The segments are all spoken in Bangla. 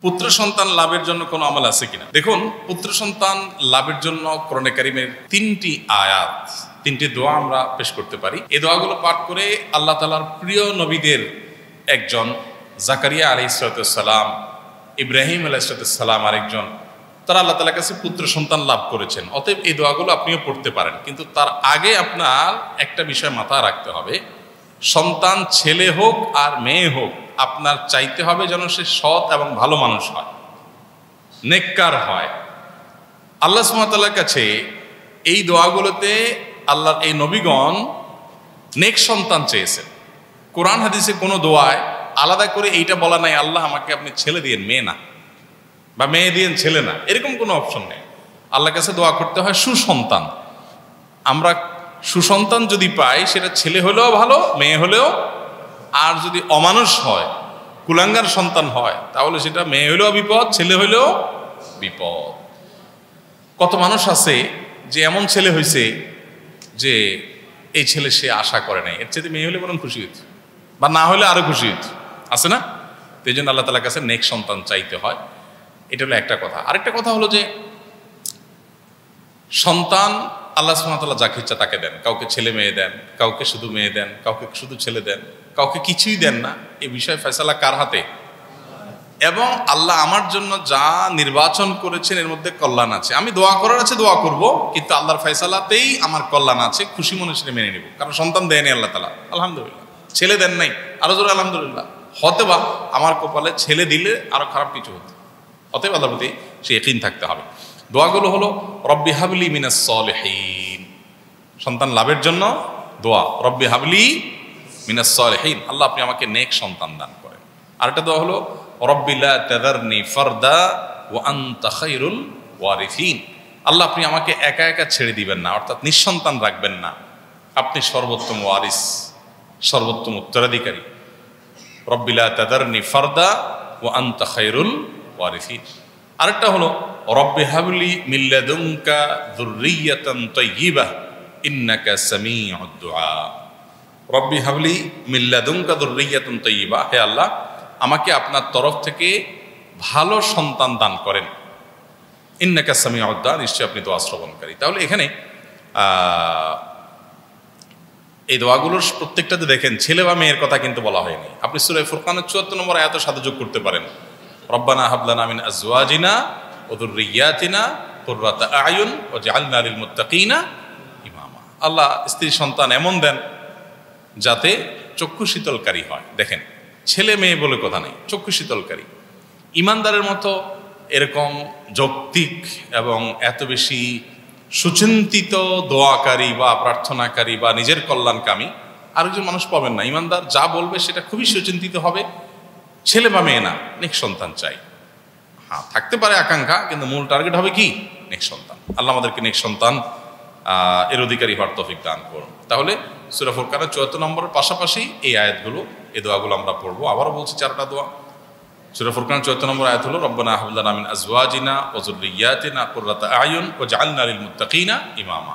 পুত্র সন্তান লাভের জন্য কোনো আমল আছে কিনা? দেখুন, পুত্র সন্তান লাভের জন্য কোরআনে কারিমের 3টি আয়াত, 3টি দোয়া আমরা পেশ করতে পারি। এই দোয়াগুলো পাঠ করে আল্লাহ তাআলার প্রিয় নবীদের একজন জাকারিয়া আলাইহিস সালাম, ইব্রাহিম আলাইহিস সালাম আরেকজন, তারা আল্লাহ তাআলার কাছে পুত্র সন্তান লাভ করেছেন। অতএব এই দোয়াগুলো আপনিও পড়তে পারেন, কিন্তু তার আগে আপনার একটা বিষয় মাথায় রাখতে হবে, সন্তান ছেলে হোক আর মেয়ে হোক, আপনার চাইতে হবে যেন সে সৎ এবং ভালো মানুষ হয়, নেককার হয়। আল্লাহ সুবহানাহু ওয়া তাআলার কাছে এই দোয়াগুলোতে আল্লাহর এই নবীগণ নেক সন্তান চেয়েছেন। কোরআন হাদিসে কোনো দোয়ায় আলাদা করে এইটা বলা নাই, আল্লাহ আমাকে আপনি ছেলে দিয়েন মেয়ে না, বা মেয়ে দিয়েন ছেলে না, এরকম কোনো অপশন নেই। আল্লাহর কাছে দোয়া করতে হয় সুসন্তান। আমরা সুসন্তান যদি পাই, সেটা ছেলে হলেও ভালো, মেয়ে হলেও, আর যদি অমানুষ হয়, কুলাঙ্গার সন্তান হয়, তাহলে সেটা মেয়ে হলেও বিপদ, ছেলে হলেও বিপদ। কত মানুষ আছে যে এমন ছেলে হয়েছে যে এই ছেলে সে আশা করে নাই, এর চেয়ে মেয়ে হলে বরং খুশি হইত, বা না হলে আরো খুশি হইত, আছে না? তো এই জন্য আল্লাহ তাআলার কাছে নেক সন্তান চাইতে হয়। এটা হলো একটা কথা। আরেকটা কথা হলো যে সন্তান আল্লাহ সুবহানাহু ওয়া তাআলা যাকে ইচ্ছা তাকে দেন। কাউকে ছেলে মেয়ে দেন, কাউকে শুধু মেয়ে দেন, কাউকে শুধু ছেলে দেন, কাউকে কিছুই দেন না। এই বিষয়ে ফয়সালা কার হাতে? এবং আল্লাহ আমার জন্য যা নির্বাচন করেছেন এর মধ্যে কল্যাণ আছে। আমি দোয়া করার আছে, দোয়া করব, কিন্তু আল্লাহর ফয়সালাতেই আমার কল্যাণ আছে, খুশি মনে সেটা মেনে নেব। কারণ সন্তান দেয়নি আল্লাহ তাআলা, আলহামদুলিল্লাহ। ছেলে দেন নাই, আরো জোরে আলহামদুলিল্লাহ। হয়তোবা আমার কপালে ছেলে দিলে আরো খারাপ কিছু হতো। অতএব আল্লাহর প্রতি সে ইয়াকিন থাকতে হবে। দোয়াগুলো হলো রব্বি হাবলি মিনাস সলিহিন, সন্তান লাভের জন্য দোয়া, রব্বি হাবলি মিনাস সলিহিন, আল্লাহ আপনি আমাকে নেক সন্তান দান করেন। আরেকটা দোয়া হলো রব্বি লা তাযারনি ফারদা ওয়া আনতা খায়রুল ওয়ারিসিন, আল্লাহ আপনি আমাকে একা একা ছেড়ে দিবেন না, অর্থাৎ নিঃসন্তান রাখবেন না, আপনি সর্বোত্তম ওয়ারিস, সর্বোত্তম উত্তরাধিকারী। রব্বি লা তাযারনি ফারদা ওয়া আনতা খায়রুল ওয়ারিসিন। আরেকটা হলো রব্বি হাবলি মিন লাদুনকা যুররিয়াতান তাইয়্যিবাহ ইন্নাকা সামিউদ দুআ, রব্বি হাবলি মিন লাদুনকা যুররিয়াতান তাইয়্যিবাহ, হে আল্লাহ আমাকে আপনার তরফ থেকে ভালো সন্তান দান করেন, ইন্নাকা সামিউদ দুআ, নিশ্চয়ই আপনি দোয়া শ্রবণকারী। তাহলে এখানে এই দোয়াগুলোর প্রত্যেকটাতে দেখেন ছেলে বা মেয়ের কথা কিন্তু বলা হয়নি। আপনি সূরা ফুরকানের ৭৪ নম্বর আয়াতের সাথে যোগ করতে পারেন, রব্বানা হাবলানা মিন আজওয়াজিনা ওয়া যুররিয়াতিনা কুররাতা আয়ুন ওয়াজআলনা লিল মুত্তাকিনা ইমামা, আল্লাহ স্ত্রী সন্তান এমন দেন যাতে চক্ষু শীতলকারী হয়। দেখেন, ছেলে মেয়ে বলে কথা নেই, চক্ষু শীতলকারী। ইমানদারের মতো এরকম যৌক্তিক এবং এত বেশি সুচিন্তিত দোয়াকারী বা প্রার্থনাকারী বা নিজের কল্যাণকামী আরেকজন মানুষ পাবেন না। ইমানদার যা বলবে সেটা খুবই সুচিন্তিত হবে। ছেলে বা মেয়ে না, নেক সন্তান চাই। হ্যাঁ, থাকতে পারে আকাঙ্ক্ষা, কিন্তু মূল টার্গেট হবে কি? নেক সন্তান। আল্লাহ আমাদেরকে নেক সন্তান এর অধিকারী হওয়ার তৌফিক দান করুন। তাহলে সূরা ফুরকানের ৭৪ নম্বরের পাশাপাশি এই আয়াতগুলো, এই দোয়াগুলো আমরা পড়বো। আবারও বলছি 4টা দোয়া। সূরা ফুরকানের ৭৪ নম্বর আয়াত হলো রব্বানা হাবলানা মিন আজওয়াজিনা ওয়া যুররিয়াতিনা কুররাতা আয়ুন ওয়াজআলনা লিল মুত্তাকিনা ইমামা।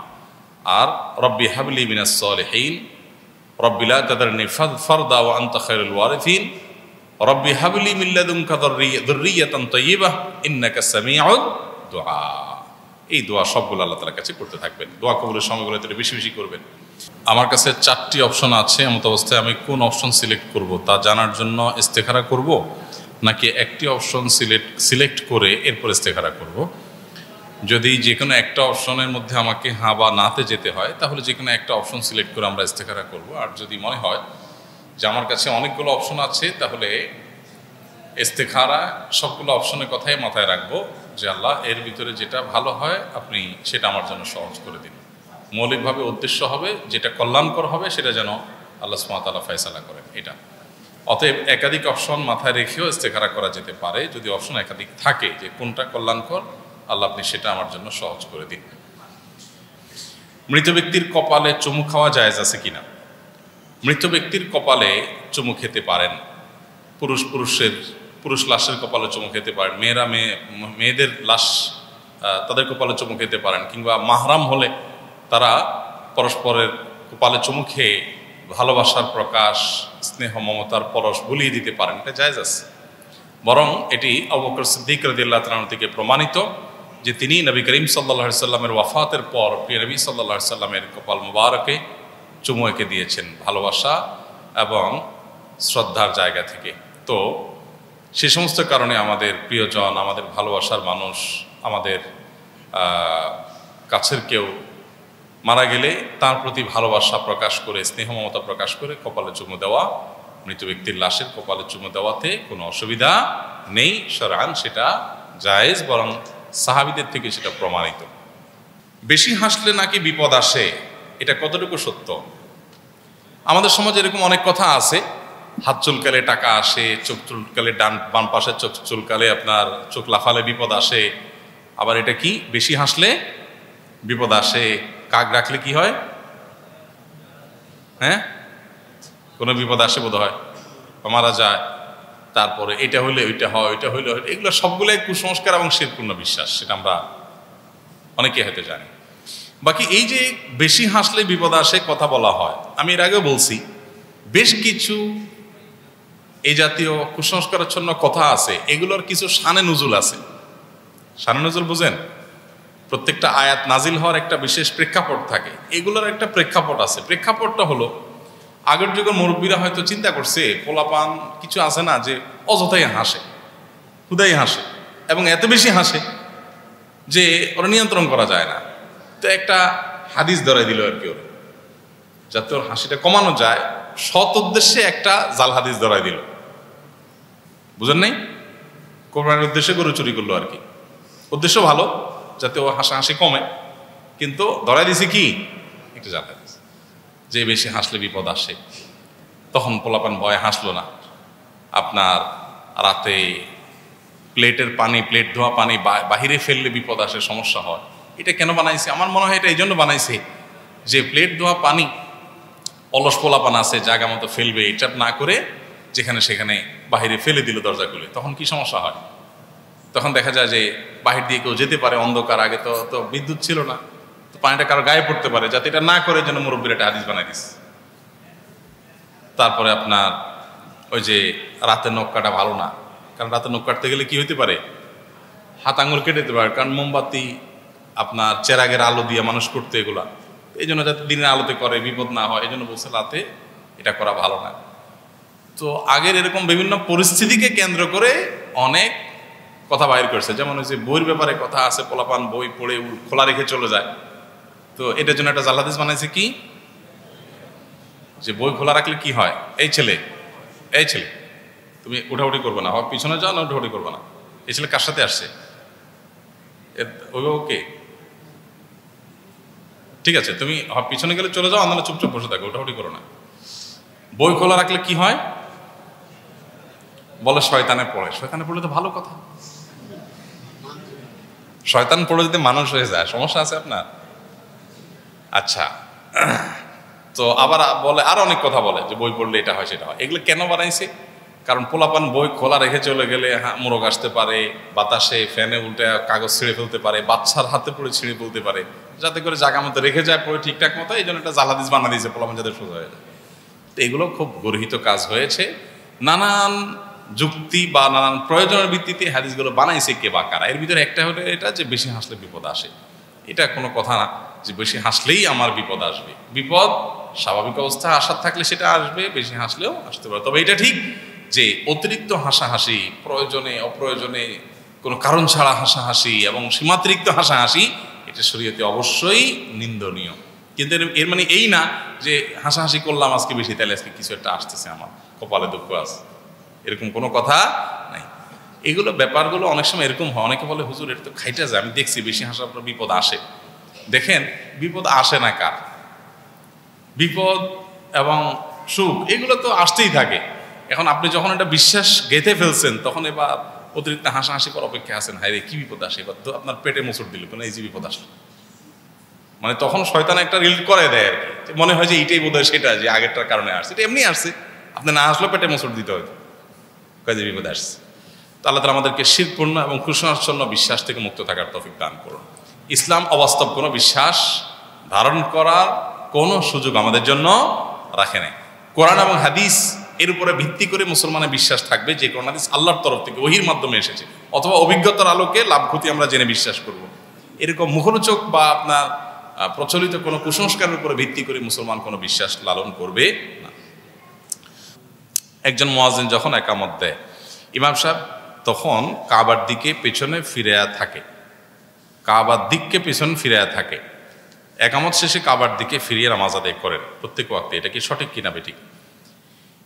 আর রব্বি হাবলি মিনাস সলিহিন, রব্বি লা তাযারনি ফারদা ওয়া আনতা খায়রুল ওয়ারিসিন, রব্বি হাবলি মিন লাদুনকা যুররিয়াতান তাইয়্যিবাহ ইন্নাকা সামিউদ দুআ। এই দোয়া সবগুলো আল্লাহ তাআলার কাছে করতে থাকবেন। দোয়া কবুলের সময়গুলোতে বেশি বেশি করবেন। আমার কাছে 4টি অপশন আছে, এমত অবস্থায় আমি কোন অপশন সিলেক্ট করব তা জানার জন্য ইস্তেখারা করব, নাকি একটি অপশন সিলেক্ট করে এরপর ইস্তেখারা করব। যদি যে কোনো একটা অপশনের মধ্যে আমাকে হ্যাঁ বা নাতে যেতে হয়, তাহলে যে কোনো একটা অপশন সিলেক্ট করে আমরা ইস্তেখারা করব। আর যদি মনে হয় যে আমার কাছে অনেকগুলো অপশন আছে, তাহলে ইস্তেখারা সবগুলো অপশনের কথাই মাথায় রাখবো যে আল্লাহ এর ভিতরে যেটা ভালো হয় আপনি সেটা আমার জন্য সহজ করে দিন। মৌলিকভাবে উদ্দেশ্য হবে যেটা কল্যাণকর হবে সেটা যেন আল্লাহ সুবহানাহু ওয়া তাআলা ফয়সালা করেন, এটা। অতএব একাধিক অপশন মাথায় রেখেও ইস্তেখারা করা যেতে পারে, যদি অপশন একাধিক থাকে যে কোনটা কল্যাণকর, আল্লাহ আপনি সেটা আমার জন্য সহজ করে দিন। মৃত ব্যক্তির কপালে চুমু খাওয়া জায়েজ আছে কিনা? মৃত ব্যক্তির কপালে চুমু খেতে পারেন। পুরুষ লাশের কপালে চুমু খেতে পারেন, মেয়েরা মেয়েদের লাশ তাদের কপালে চুমু খেতে পারেন, কিংবা মাহরাম হলে তারা পরস্পরের কপালে চুমু খেয়ে ভালোবাসার প্রকাশ, স্নেহ মমতার পরশ বুলিয়ে দিতে পারেন, এটা জায়েজ আছে। বরং এটি আবু বকর সিদ্দিক রাদিয়াল্লাহু তাআলা থেকে প্রমাণিত যে তিনি নবী করিম সাল্লাল্লাহু আলাইহি সাল্লামের ওয়াফাতের পর প্রিয় নবী সাল্লাল্লাহু আলাইহি সাল্লামের কপাল মুবারকে চুমু এঁকে দিয়েছেন ভালোবাসা এবং শ্রদ্ধার জায়গা থেকে। তো সে সমস্ত কারণে আমাদের প্রিয়জন, আমাদের ভালোবাসার মানুষ, আমাদের কাছের কেউ মারা গেলে তার প্রতি ভালোবাসা প্রকাশ করে, স্নেহ মমতা প্রকাশ করে কপালে চুমু দেওয়া, মৃত ব্যক্তির লাশের কপালে চুমু দেওয়াতে কোনো অসুবিধা নেই, শরআন সেটা জায়েজ, বরং সাহাবীদের থেকে সেটা প্রমাণিত। বেশি হাসলে নাকি বিপদ আসে, এটা কতটুকু সত্য? আমাদের সমাজে এরকম অনেক কথা আছে, হাত চুলকালে টাকা আসে, চোখ চুলকালে বাম পাশের চোখ চুলকালে আপনার চোখ লাফালে বিপদ আসে, আবার এটা কি বেশি হাসলে বিপদ আসে, কাক রাখলে কি হয়, হ্যাঁ কোনো বিপদ আসে বোধ হয়, মারা যায়, তারপরে এটা হইলে ওইটা হয়, ওইটা হইলে, এগুলো সবগুলোই কুসংস্কার এবং শিরপূর্ণ বিশ্বাস, সেটা আমরা অনেকে হয়তো জানি। বাকি এই যে বেশি হাসলে বিপদ আসে কথা বলা হয়, আমি এর আগেও বলছি বেশ কিছু এই জাতীয় কুসংস্কারাচ্ছন্ন কথা আছে, এগুলোর কিছু শানে নুজুল আছে। শানে নুজুল বুঝেন? প্রত্যেকটা আয়াত নাজিল হওয়ার একটা বিশেষ প্রেক্ষাপট থাকে, এগুলোর একটা প্রেক্ষাপট আছে। প্রেক্ষাপটটা হলো আগের যুগের মুরব্বীরা হয়তো চিন্তা করছে পোলাপান কিছু আছে না যে অযথাই হাসে, হুদাই হাসে এবং এত বেশি হাসে যে ওরা নিয়ন্ত্রণ করা যায় না। তো একটা হাদিস ধরাই দিল আর কি, ওরা যাতে ওর হাসিটা কমানো যায় সৎ উদ্দেশ্যে একটা জাল হাদিস ধরাই দিল। বুঝেন নাই? কোরবানির উদ্দেশ্যে গরু চুরি করলো আর কি, উদ্দেশ্য ভালো যাতে ও হাসাহাসি কমে, কিন্তু ধরাই দিছে কি একটা জাল হাদিস যে বেশি হাসলে বিপদ আসে। তখন পোলাপান ভয়ে হাসলো না। আপনার রাতে প্লেটের পানি, প্লেট ধোয়া পানি বাহিরে ফেললে বিপদ আসে, সমস্যা হয়। এটা কেন বানাইছে? আমার মনে হয় এটা এই জন্য বানাইছে যে প্লেট ধোয়া পানি অলস পোলাপান আছে জায়গা মতো ফেলবে, এটা না করে যেখানে সেখানে বাহিরে ফেলে দিল দরজা খুলে, তখন কি সমস্যা হয়? তখন দেখা যায় যে বাহির দিয়ে কেউ যেতে পারে, অন্ধকার, আগে তো বিদ্যুৎ ছিল না, তো পানিটা কারো গায়ে পড়তে পারে, যাতে এটা না করে যেন মুরব্বীর একটা হাদিস বানাই দিস। তারপরে আপনার ওই যে রাতে নখ কাটা ভালো না, কারণ রাতে নখ কাটতে গেলে কি হইতে পারে, হাত আঙুল কেটে দিতে পারে, কারণ মোমবাতি আপনার চেরাগের আলো দিয়ে মানুষ করতে, এগুলা এই জন্য যাতে দিনের আলোতে করে বিপদ না হয়, এই জন্য বলছে রাতে এটা করা ভালো না। তো আগের এরকম বিভিন্ন পরিস্থিতিকে কেন্দ্র করে অনেক কথা বাইর করছে, যেমন ওই যে বইয়ের ব্যাপারে কথা আছে, পোলাপান বই পড়ে খোলা রেখে চলে যায়, তো এটার জন্য একটা জাল হাদিস বানাইছে কি, যে বই খোলা রাখলে কি হয়, এই ছেলে তুমি উঠাউঠি করবে না, পিছনে যাও না উঠাউঠি করবে না। এই ছেলে কার সাথে আসছে, ওকে ঠিক আছে, তুমি পিছনে গেলে চলে যাও, আন্দোলনে চুপচাপ বসে থাকো, উঠাউঠি করো না। বই খোলা রাখলে কি হয় বলে, শয়তানে পড়ে। শয়তানে পড়লে তো ভালো কথা, শয়তান পড়ে যদি মানুষ হয়ে যায় সমস্যা আছে আপনার? আচ্ছা, তো আবার বলে আর অনেক কথা বলে যে বই পড়লে এটা হয় সেটা হয়। এগুলো কেন বানাইছে? কারণ পোলাপান বই খোলা রেখে চলে গেলে মোরগ আসতে পারে, বাতাসে ফ্যানে উল্টে কাগজ ছিঁড়ে ফেলতে পারে, বাচ্চার হাতে পড়ে ছিঁড়ে ফেলতে পারে, যাতে করে জায়গা মতো রেখে যায় পড়ে ঠিকঠাক মতো, এই জন্য একটা জাল হাদিস বানা দিয়েছে পোলাপান যাদের সোজা হয়ে যায়। তো এগুলো খুব গর্হিত কাজ হয়েছে, নানান যুক্তি বা নানান প্রয়োজনের ভিত্তিতে হাদিসগুলো বানাইছে কে বা কারা। এর ভিতরে একটা হলো এটা যে বেশি হাসলে বিপদ আসে, এটা কোনো কথা না যে বেশি হাসলেই আমার বিপদ আসবে। বিপদ স্বাভাবিক অবস্থা আসার থাকলে সেটা আসবে, বেশি হাসলেও আসতে পারে। তবে এটা ঠিক যে অতিরিক্ত হাসাহাসি, প্রয়োজনে অপ্রয়োজনে কোনো কারণ ছাড়া হাসাহাসি এবং সীমাতিরিক্ত হাসাহাসি, এটা শরীয়তে অবশ্যই নিন্দনীয়। কিন্তু এর মানে এই না যে হাসাহাসি করলাম আজকে বেশি, তাহলে আজকে কিছু একটা আসতেছে আমার কপালে দুঃখ আছে, এরকম কোনো কথা নাই। এগুলো ব্যাপারগুলো অনেক সময় এরকম হয়, অনেকে বলে হুজুর এটা তো খাইটা যায়, আমি দেখছি বেশি হাসার পর বিপদ আসে। দেখেন বিপদ আসে না কার, বিপদ এবং সুখ এগুলো তো আসতেই থাকে। এখন আপনি যখন একটা বিশ্বাস গেঁথে ফেলছেন, তখন এবার অতিরিক্ত হাসাহাসি করার অপেক্ষা আছেন, হায় রে কি বিপদ আসে, এবার তো আপনার পেটে মোচড় দিল কোনো এই যে বিপদ আসলো, মানে তখন শয়তান একটা রিলেট করে দেয় আর কি, মনে হয় যে এইটাই বোধ হয় সেটা, যে আগেরটার কারণে আসছে, এটা এমনি আসছে, আপনি না আসলেও পেটে মোচড় দিতে হয়তো কাজে বিপদ আসছে। তো আল্লাহ তাআলা আমাদেরকে শিরকপূর্ণ এবং কুসংস্কারাচ্ছন্ন বিশ্বাস থেকে মুক্ত থাকার তৌফিক দান করুন। ইসলাম অবাস্তব কোনো বিশ্বাস ধারণ করার কোনো সুযোগ আমাদের জন্য রাখে নাই। কোরআন এবং হাদিস এর উপরে ভিত্তি করে মুসলমানের বিশ্বাস থাকবে যে কোন হাদিস আল্লাহর তরফ থেকে ওহির মাধ্যমে এসেছে, অথবা অভিজ্ঞতার আলোকে লাভ ক্ষতি আমরা জেনে বিশ্বাস করব। এরকম মুখরোচক বা আপনার প্রচলিত কোনো কুসংস্কারের উপরে ভিত্তি করে মুসলমান কোনো বিশ্বাস লালন করবে না। একজন মুয়াজ্জিন যখন একামত দেয়, ইমাম সাহেব তখন কাবার দিকে পেছনে ফিরে থাকে, কাবার দিককে পেছনে ফিরে থাকে, একামত শেষে কাবার দিকে ফিরিয়ে নামাজ আদায় করেন প্রত্যেক ওয়াক্তে। এটা কি সঠিক কিনা বেঠিক?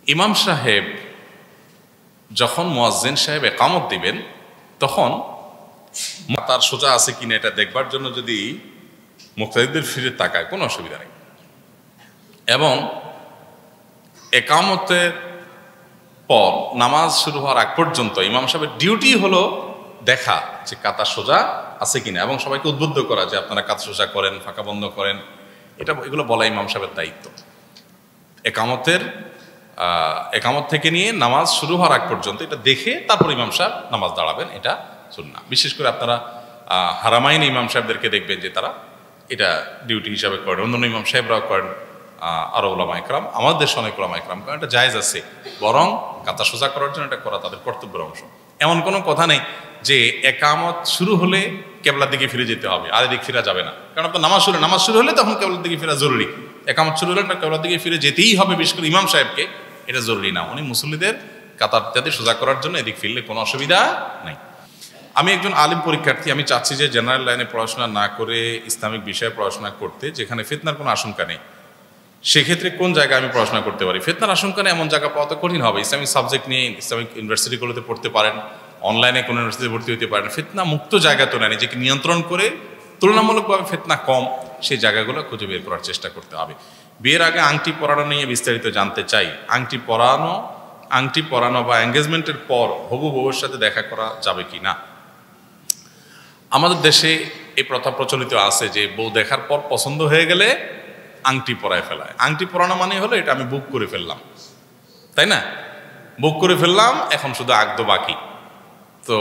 ইমাম সাহেব যখন মুয়াজ্জিন সাহেব একামত দিবেন তখন মাথার সোজা আছে কিনা এটা দেখবার জন্য যদি মুক্তাদিদের ফিরে তাকায় কোনো অসুবিধা নেই। এবং একামতের পর নামাজ শুরু হওয়ার আগ পর্যন্ত ইমাম সাহেবের ডিউটি হলো দেখা যে কাতা সোজা আছে কিনা, এবং সবাইকে উদ্বুদ্ধ করা যে আপনারা কাতা সোজা করেন, ফাঁকা বন্ধ করেন, এগুলো বলা ইমাম সাহেবের দায়িত্ব। একামত থেকে নিয়ে নামাজ শুরু হওয়ার আগ পর্যন্ত এটা দেখে তারপর ইমাম সাহেব নামাজ দাঁড়াবেন, এটা সুন্নাহ। বিশেষ করে আপনারা হারামাইন ইমাম সাহেবদেরকে দেখবেন যে তারা এটা ডিউটি হিসাবে করেন, অন্যান্য ইমাম সাহেবরাও করেন, আরো উলামা ইকরাম, আমাদের দেশে অনেক উলামা ইকরাম করেন। এটা জায়েজ আছে, বরং কাতা সোজা করার জন্য এটা করা তাদের কর্তব্যের অংশ। এমন কোনো কথা নেই যে একামত শুরু হলে কেবলার দিকে ফিরে যেতে হবে, আর এদিক ফিরা যাবে না। কারণ আপনার নামাজ শুরু হলে তখন কেবলার দিকে ফিরা জরুরি। একামত শুরু হলে কেবলার দিকে ফিরে যেতেই হবে, বিশেষ করে ইমাম সাহেবকে, এটা জরুরি না। উনি মুসল্লিদের কাতার যাতে সোজা করার জন্য এদিক ফিরলে কোনো অসুবিধা নাই। আমি একজন আলিম পরীক্ষার্থী, আমি চাচ্ছি যে জেনারেল লাইনে পড়াশোনা না করে ইসলামিক বিষয়ে পড়াশোনা করতে, যেখানে ফিতনার কোনো আশঙ্কা নেই। সেক্ষেত্রে কোন জায়গায় আমি পড়াশোনা করতে পারি? ফিতনার আশঙ্কা নেই এমন জায়গা পাওয়া তো কঠিন হবে। ইসলামিক সাবজেক্ট নিয়ে ইসলামিক ইউনিভার্সিটিগুলোতে পড়তে পারেন, অনলাইনে কোনো ইউনিভার্সিটিতে ভর্তি হতে পারেন। ফিতনা মুক্ত জায়গা তো নেই, নিজেকে নিয়ন্ত্রণ করে তুলনামূলকভাবে ফিতনা কম সেই জায়গাগুলো খুঁজে বের করার চেষ্টা করতে হবে। বিয়ের আগে আংটি পরানো নিয়ে বিস্তারিত জানতে চাই। আংটি পরানো বা এঙ্গেজমেন্টের পর হবু বউয়ের সাথে দেখা করা যাবে কি না? আমাদের দেশে এই প্রথা প্রচলিত আছে যে বউ দেখার পর পছন্দ হয়ে গেলে আংটি পরায় ফেলায়। আংটি পরানো মানে হলো এটা আমি বুক করে ফেললাম, তাই না? বুক করে ফেললাম, এখন শুধু আগদ বাকি। তো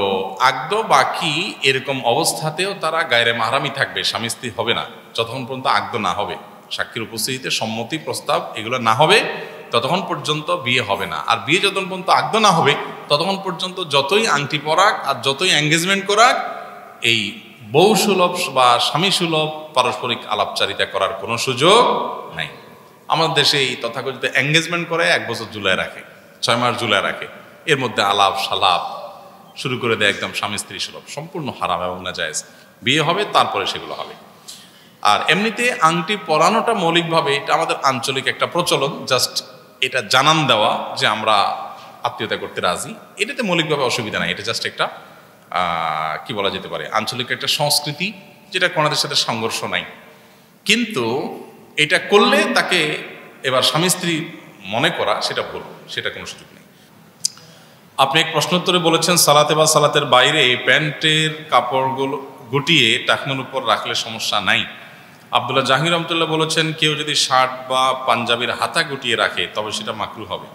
আগদ বাকি এরকম অবস্থাতেও তারা গায়রে মাহরামি থাকবে, স্বামী স্ত্রী হবে না যতক্ষণ পর্যন্ত আগদ না হবে, সাক্ষীর উপস্থিতিতে সম্মতি প্রস্তাব এগুলো না হবে ততক্ষণ পর্যন্ত বিয়ে হবে না। আর বিয়ে যতক্ষণ পর্যন্ত আগদ না হবে ততক্ষণ পর্যন্ত যতই আংটি পরাক আর যতই এঙ্গেজমেন্ট করাক, এই বউ সুলভ বা স্বামী সুলভ পারস্পরিক আলাপচারিতা করার কোনো সুযোগ নাই। আমাদের দেশে এই তথাকথিত এঙ্গেজমেন্ট করে 1 বছর ঝুলায় রাখে, 6 মাস ঝুলায় রাখে, এর মধ্যে আলাপ সালাপ শুরু করে দেয়, একদম স্বামী স্ত্রী সুলভ, সম্পূর্ণ হারাম এবং নাজায়েজ। বিয়ে হবে তারপরে সেগুলো হবে। আর এমনিতে আংটি পরানোটা মৌলিকভাবে এটা আমাদের আঞ্চলিক একটা প্রচলন, জাস্ট এটা জানান দেওয়া যে আমরা আত্মীয়তা করতে রাজি, এটাতে মৌলিকভাবে অসুবিধা নাই। এটা জাস্ট একটা কি বলা যেতে পারে আঞ্চলিক একটা সংস্কৃতি, যেটা কোনাদের সাথে সংঘর্ষ নাই। কিন্তু এটা করলে তাকে এবার স্বামী স্ত্রী মনে করা সেটা ভুল, সেটা কোনো সুযোগ নেই। আপনি এক প্রশ্নোত্তরে বলেছেন সালাতে বা সালাতের বাইরে প্যান্টের কাপড়গুলো গুটিয়ে টাকনুর উপর রাখলে সমস্যা নাই। আব্দুল্লাহ জাহির রহমতুল্লাহ বলেছেন কেউ যদি শার্ট বা পাঞ্জাবির হাতা গুটিয়ে রাখে তবে সেটা মাকরু হবে,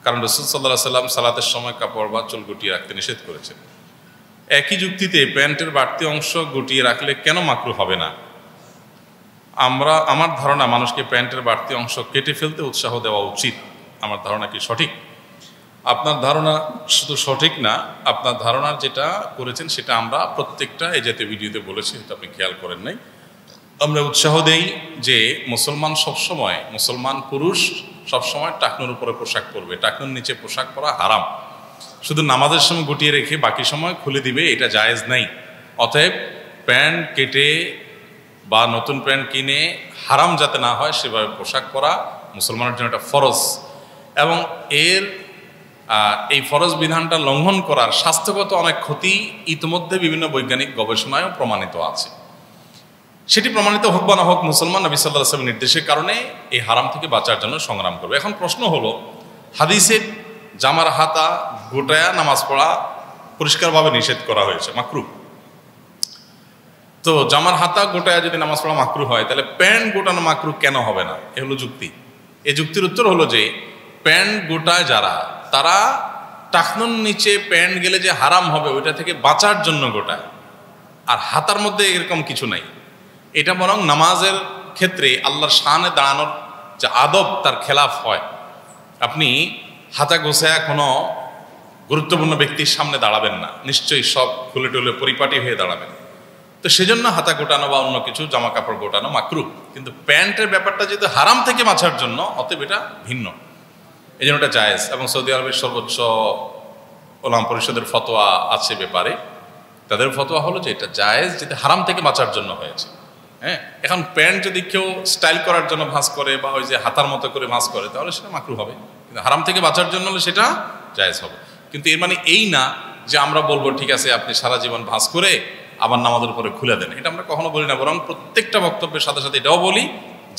কারণ রাসূল সাল্লাল্লাহু আলাইহি সাল্লাম সালাতের সময় কাপড় বা চুল গুটিয়ে রাখতে নিষেধ করেছেন। একই যুক্তিতে প্যান্টের বাড়তি অংশ গুটিয়ে রাখলে কেন মাকরু হবে না? আমার ধারণা মানুষকে প্যান্টের বাড়তি অংশ কেটে ফেলতে উৎসাহ দেওয়া উচিত। আমার ধারণা কি সঠিক? আপনার ধারণা শুধু সঠিক না, আপনার ধারণার যেটা করেছেন সেটা আমরা প্রত্যেকটা এই জাতীয় ভিডিওতে বলেছি, এটা আপনি খেয়াল করেন নাই। আমরা উৎসাহ দেই যে মুসলমান পুরুষ সবসময় টাকনুর উপরে পোশাক পরবে, টাকনুর নিচে পোশাক পরা হারাম। শুধু নামাজের সময় গুটিয়ে রেখে বাকি সময় খুলে দিবে, এটা জায়েজ নাই। অতএব প্যান্ট কেটে বা নতুন প্যান্ট কিনে হারাম যাতে না হয় সেভাবে পোশাক পরা মুসলমানের জন্য একটা ফরজ, এবং এই ফরজ বিধানটা লঙ্ঘন করার স্বাস্থ্যগত অনেক ক্ষতি ইতিমধ্যে বিভিন্ন বৈজ্ঞানিক গবেষণায়ও প্রমাণিত আছে। সেটি প্রমাণিত হোক বা না হোক, মুসলমান নবী সাল্লাল্লাহু আলাইহি ওয়াসাল্লামের নির্দেশের কারণে এই হারাম থেকে বাঁচার জন্য সংগ্রাম করবে। এখন প্রশ্ন হলো, হাদিসে জামার হাতা গোটায়া নামাজ পড়া পরিষ্কারভাবে নিষেধ করা হয়েছে, মাকরু। তো জামার হাতা গোটায়া যদি নামাজ পড়া মাকরু হয়, তাহলে প্যান্ট গোটানো মাকরু কেন হবে না? এ হলো যুক্তি। এই যুক্তির উত্তর হলো যে প্যান্ট গোটায় যারা, তারা টাকনুর নিচে প্যান্ট গেলে যে হারাম হবে ওইটা থেকে বাঁচার জন্য গোটায়, আর হাতার মধ্যে এরকম কিছু নাই। এটা বরং নামাজের ক্ষেত্রে আল্লাহর শানে দাঁড়ানোর যে আদব তার খেলাফ হয়। আপনি হাতা গোছায়া কোনো গুরুত্বপূর্ণ ব্যক্তির সামনে দাঁড়াবেন না, নিশ্চয়ই সব খুলে টুলে পরিপাটি হয়ে দাঁড়াবেন। তো সেজন্য হাতা গোটানো বা অন্য কিছু জামা কাপড় গোটানো মাকরুহ। কিন্তু প্যান্টের ব্যাপারটা যেহেতু হারাম থেকে বাঁচার জন্য, অতএব এটা ভিন্ন, এই জন্য এটা জায়েজ। এবং সৌদি আরবের সর্বোচ্চ ওলামা পরিষদের ফতোয়া আছে ব্যাপারে, তাদের ফতোয়া হলো যে এটা জায়েজ, যেটা হারাম থেকে বাঁচার জন্য হয়েছে। হ্যাঁ, এখন প্যান্ট যদি কেউ স্টাইল করার জন্য ভাঁজ করে বা ওই যে হাতার মতো করে ভাঁজ করে, তাহলে সেটা মাকরুহ হবে। কিন্তু হারাম থেকে বাঁচার জন্য হলে সেটা জায়েজ হবে। কিন্তু এর মানে এই না যে আমরা বলবো ঠিক আছে আপনি সারা জীবন ভাঁজ করে আবার নামাজের উপরে খুলে দেন, এটা আমরা কখনো বলি না। বরং প্রত্যেকটা বক্তব্যের সাথে সাথে এটাও বলি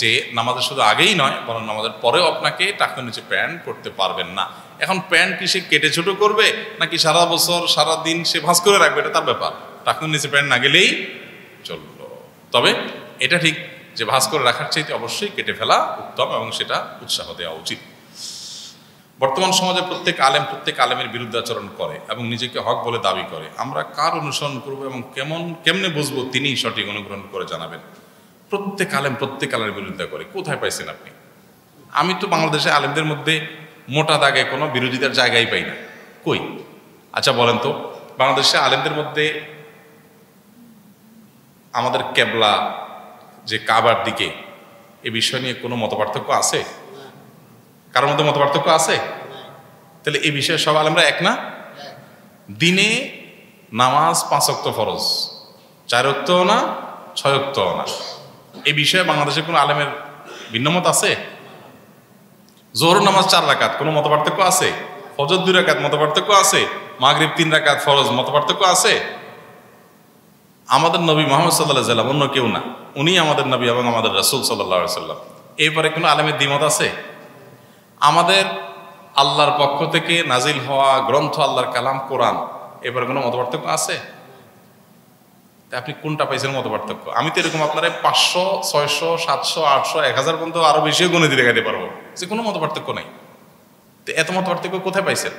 যে নামাজের শুধু আগেই নয়, বরং নামাজের পরেও আপনাকে টাকনুর নিচে প্যান্ট পরতে পারবেন না। এখন প্যান্ট কি সে কেটে ছোট করবে নাকি সারা বছর সারা দিন সে ভাঁজ করে রাখবে, এটা তার ব্যাপার। টাকনুর নিচে প্যান্ট না গেলেই চললো। তবে এটা ঠিক যে ভাঁজ করে রাখার চাইতে অবশ্যই কেটে ফেলা উত্তম এবং সেটা উৎসাহ দেওয়া উচিত। বর্তমান সমাজে প্রত্যেক আলেমের বিরুদ্ধে আচরণ করে এবং নিজেকে হক বলে দাবি করে। আমরা কার অনুসরণ করব এবং কেমনে বুঝবো তিনিই সঠিক, অনুগ্রহণ করে জানাবেন। প্রত্যেক আলেমের বিরুদ্ধে করে, কোথায় পাইছেন আপনি? আমি তো বাংলাদেশে আলেমদের মধ্যে মোটা দাগে কোনো বিরোধিতার জায়গায় পাই না, কই? আচ্ছা বলেন তো, বাংলাদেশে আলেমদের মধ্যে আমাদের কেবলা যে কাবার দিকে, এ বিষয় নিয়ে কোনো মতপার্থক্য আছে? কারোর মধ্যে মতপার্থক্য আছে? তাহলে এই বিষয়ে সব আলেমরা এক না? দিনে নামাজ 5 ওয়াক্ত ফরজ, 4 ওয়াক্তও না, 6 ওয়াক্তও না, এই বিষয়ে বাংলাদেশে কোনো আলেমের ভিন্নমত আছে? জোহর নামাজ 4 রাকাত, কোনো মতপার্থক্য আছে? ফজর 2 রাকাত, মতপার্থক্য আছে? মাগরিব 3 রাকাত ফরজ, মতপার্থক্য আছে? আমাদের নবী মুহাম্মদ সাল্লাল্লাহু আলাইহি ওয়াসাল্লাম, অন্য কেউ না, উনি আমাদের নবী এবং আমাদের রাসূল সাল্লাল্লাহু আলাইহি ওয়াসাল্লাম। এরপরে কোনো আলেমের দ্বিমত আছে? আমাদের আল্লাহর পক্ষ থেকে নাজিল হওয়া গ্রন্থ, আল্লাহর কালাম কোরআন, এবারে কোনো মতপার্থক্য আছে? আপনি কোনটা পাইছেন মতপার্থক্য? আমি তো এরকম আপনারা 500, 600, 700, 800, 1000 পর্যন্ত আরো বেশিও গুণে দিয়ে দেখাতে পারবো যে কোনো মতপার্থক্য নাই। তো এত মতপার্থক্য কোথায় পাইছেন?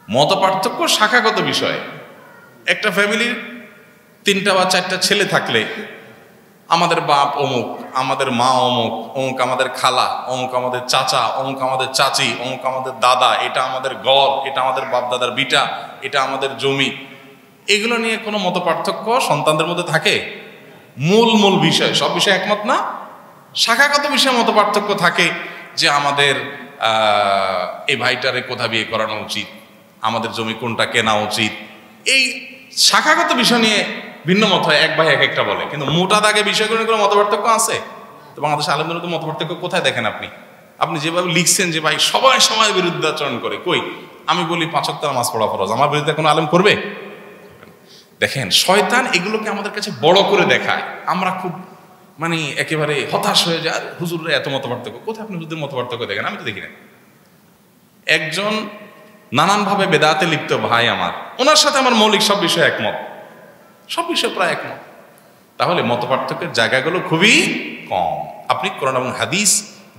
মতপার্থক্য শাখাগত বিষয়। একটা ফ্যামিলির 3টা বা 4টা ছেলে থাকলে আমাদের বাপ অমুক, আমাদের মা অমুক, অমুক আমাদের খালা, অমুক আমাদের চাচা, অমুক আমাদের চাচি, অমুক আমাদের দাদা, এটা আমাদের ঘর, এটা আমাদের বাপ দাদার বিটা, এটা আমাদের জমি, এগুলো নিয়ে কোনো মতপার্থক্য সন্তানদের মধ্যে থাকে? মূল বিষয়, সব বিষয় একমত না। শাখাগত বিষয়ে মতপার্থক্য থাকে যে আমাদের এই ভাইটারে কোথা বিয়ে করানো উচিত, আমাদের জমি কোনটা কেনা উচিত, এই শাখাগত বিষয় নিয়ে ভিন্ন মত হয়, এক ভাই এক একটা বলে। কিন্তু মোটা দাগে বিষয়গুলো কোনো মতপার্থক্য আছে? তো বাংলাদেশ আলেমদের মধ্যে মতপার্থক্য কোথায় দেখেন আপনি? আপনি যেভাবে লিখছেন যে ভাই সবাই সময়ের বিরুদ্ধে আচরণ করে, কই? আমি বলি 5 ওয়াক্ত নামাজ পড়া ফরজ, আমার বিরুদ্ধে কোনো আলেম করবে? দেখেন, শয়তান এগুলোকে আমাদের কাছে বড় করে দেখায়, আমরা খুব মানে একেবারে হতাশ হয়ে যায়। হুজুরের এত মতপার্থক্য কোথায়? আপনি হুজুরের মতপার্থক্য দেখেন, আমি তো দেখি না। একজন নানানভাবে বেদাতে লিপ্ত ভাই আমার, ওনার সাথে আমার মৌলিক সব বিষয়ে একমত, সব বিষয় প্রায় একমত। তাহলে মতপার্থক্যের জায়গাগুলো খুবই কম। আপনি কোরআন এবং হাদিস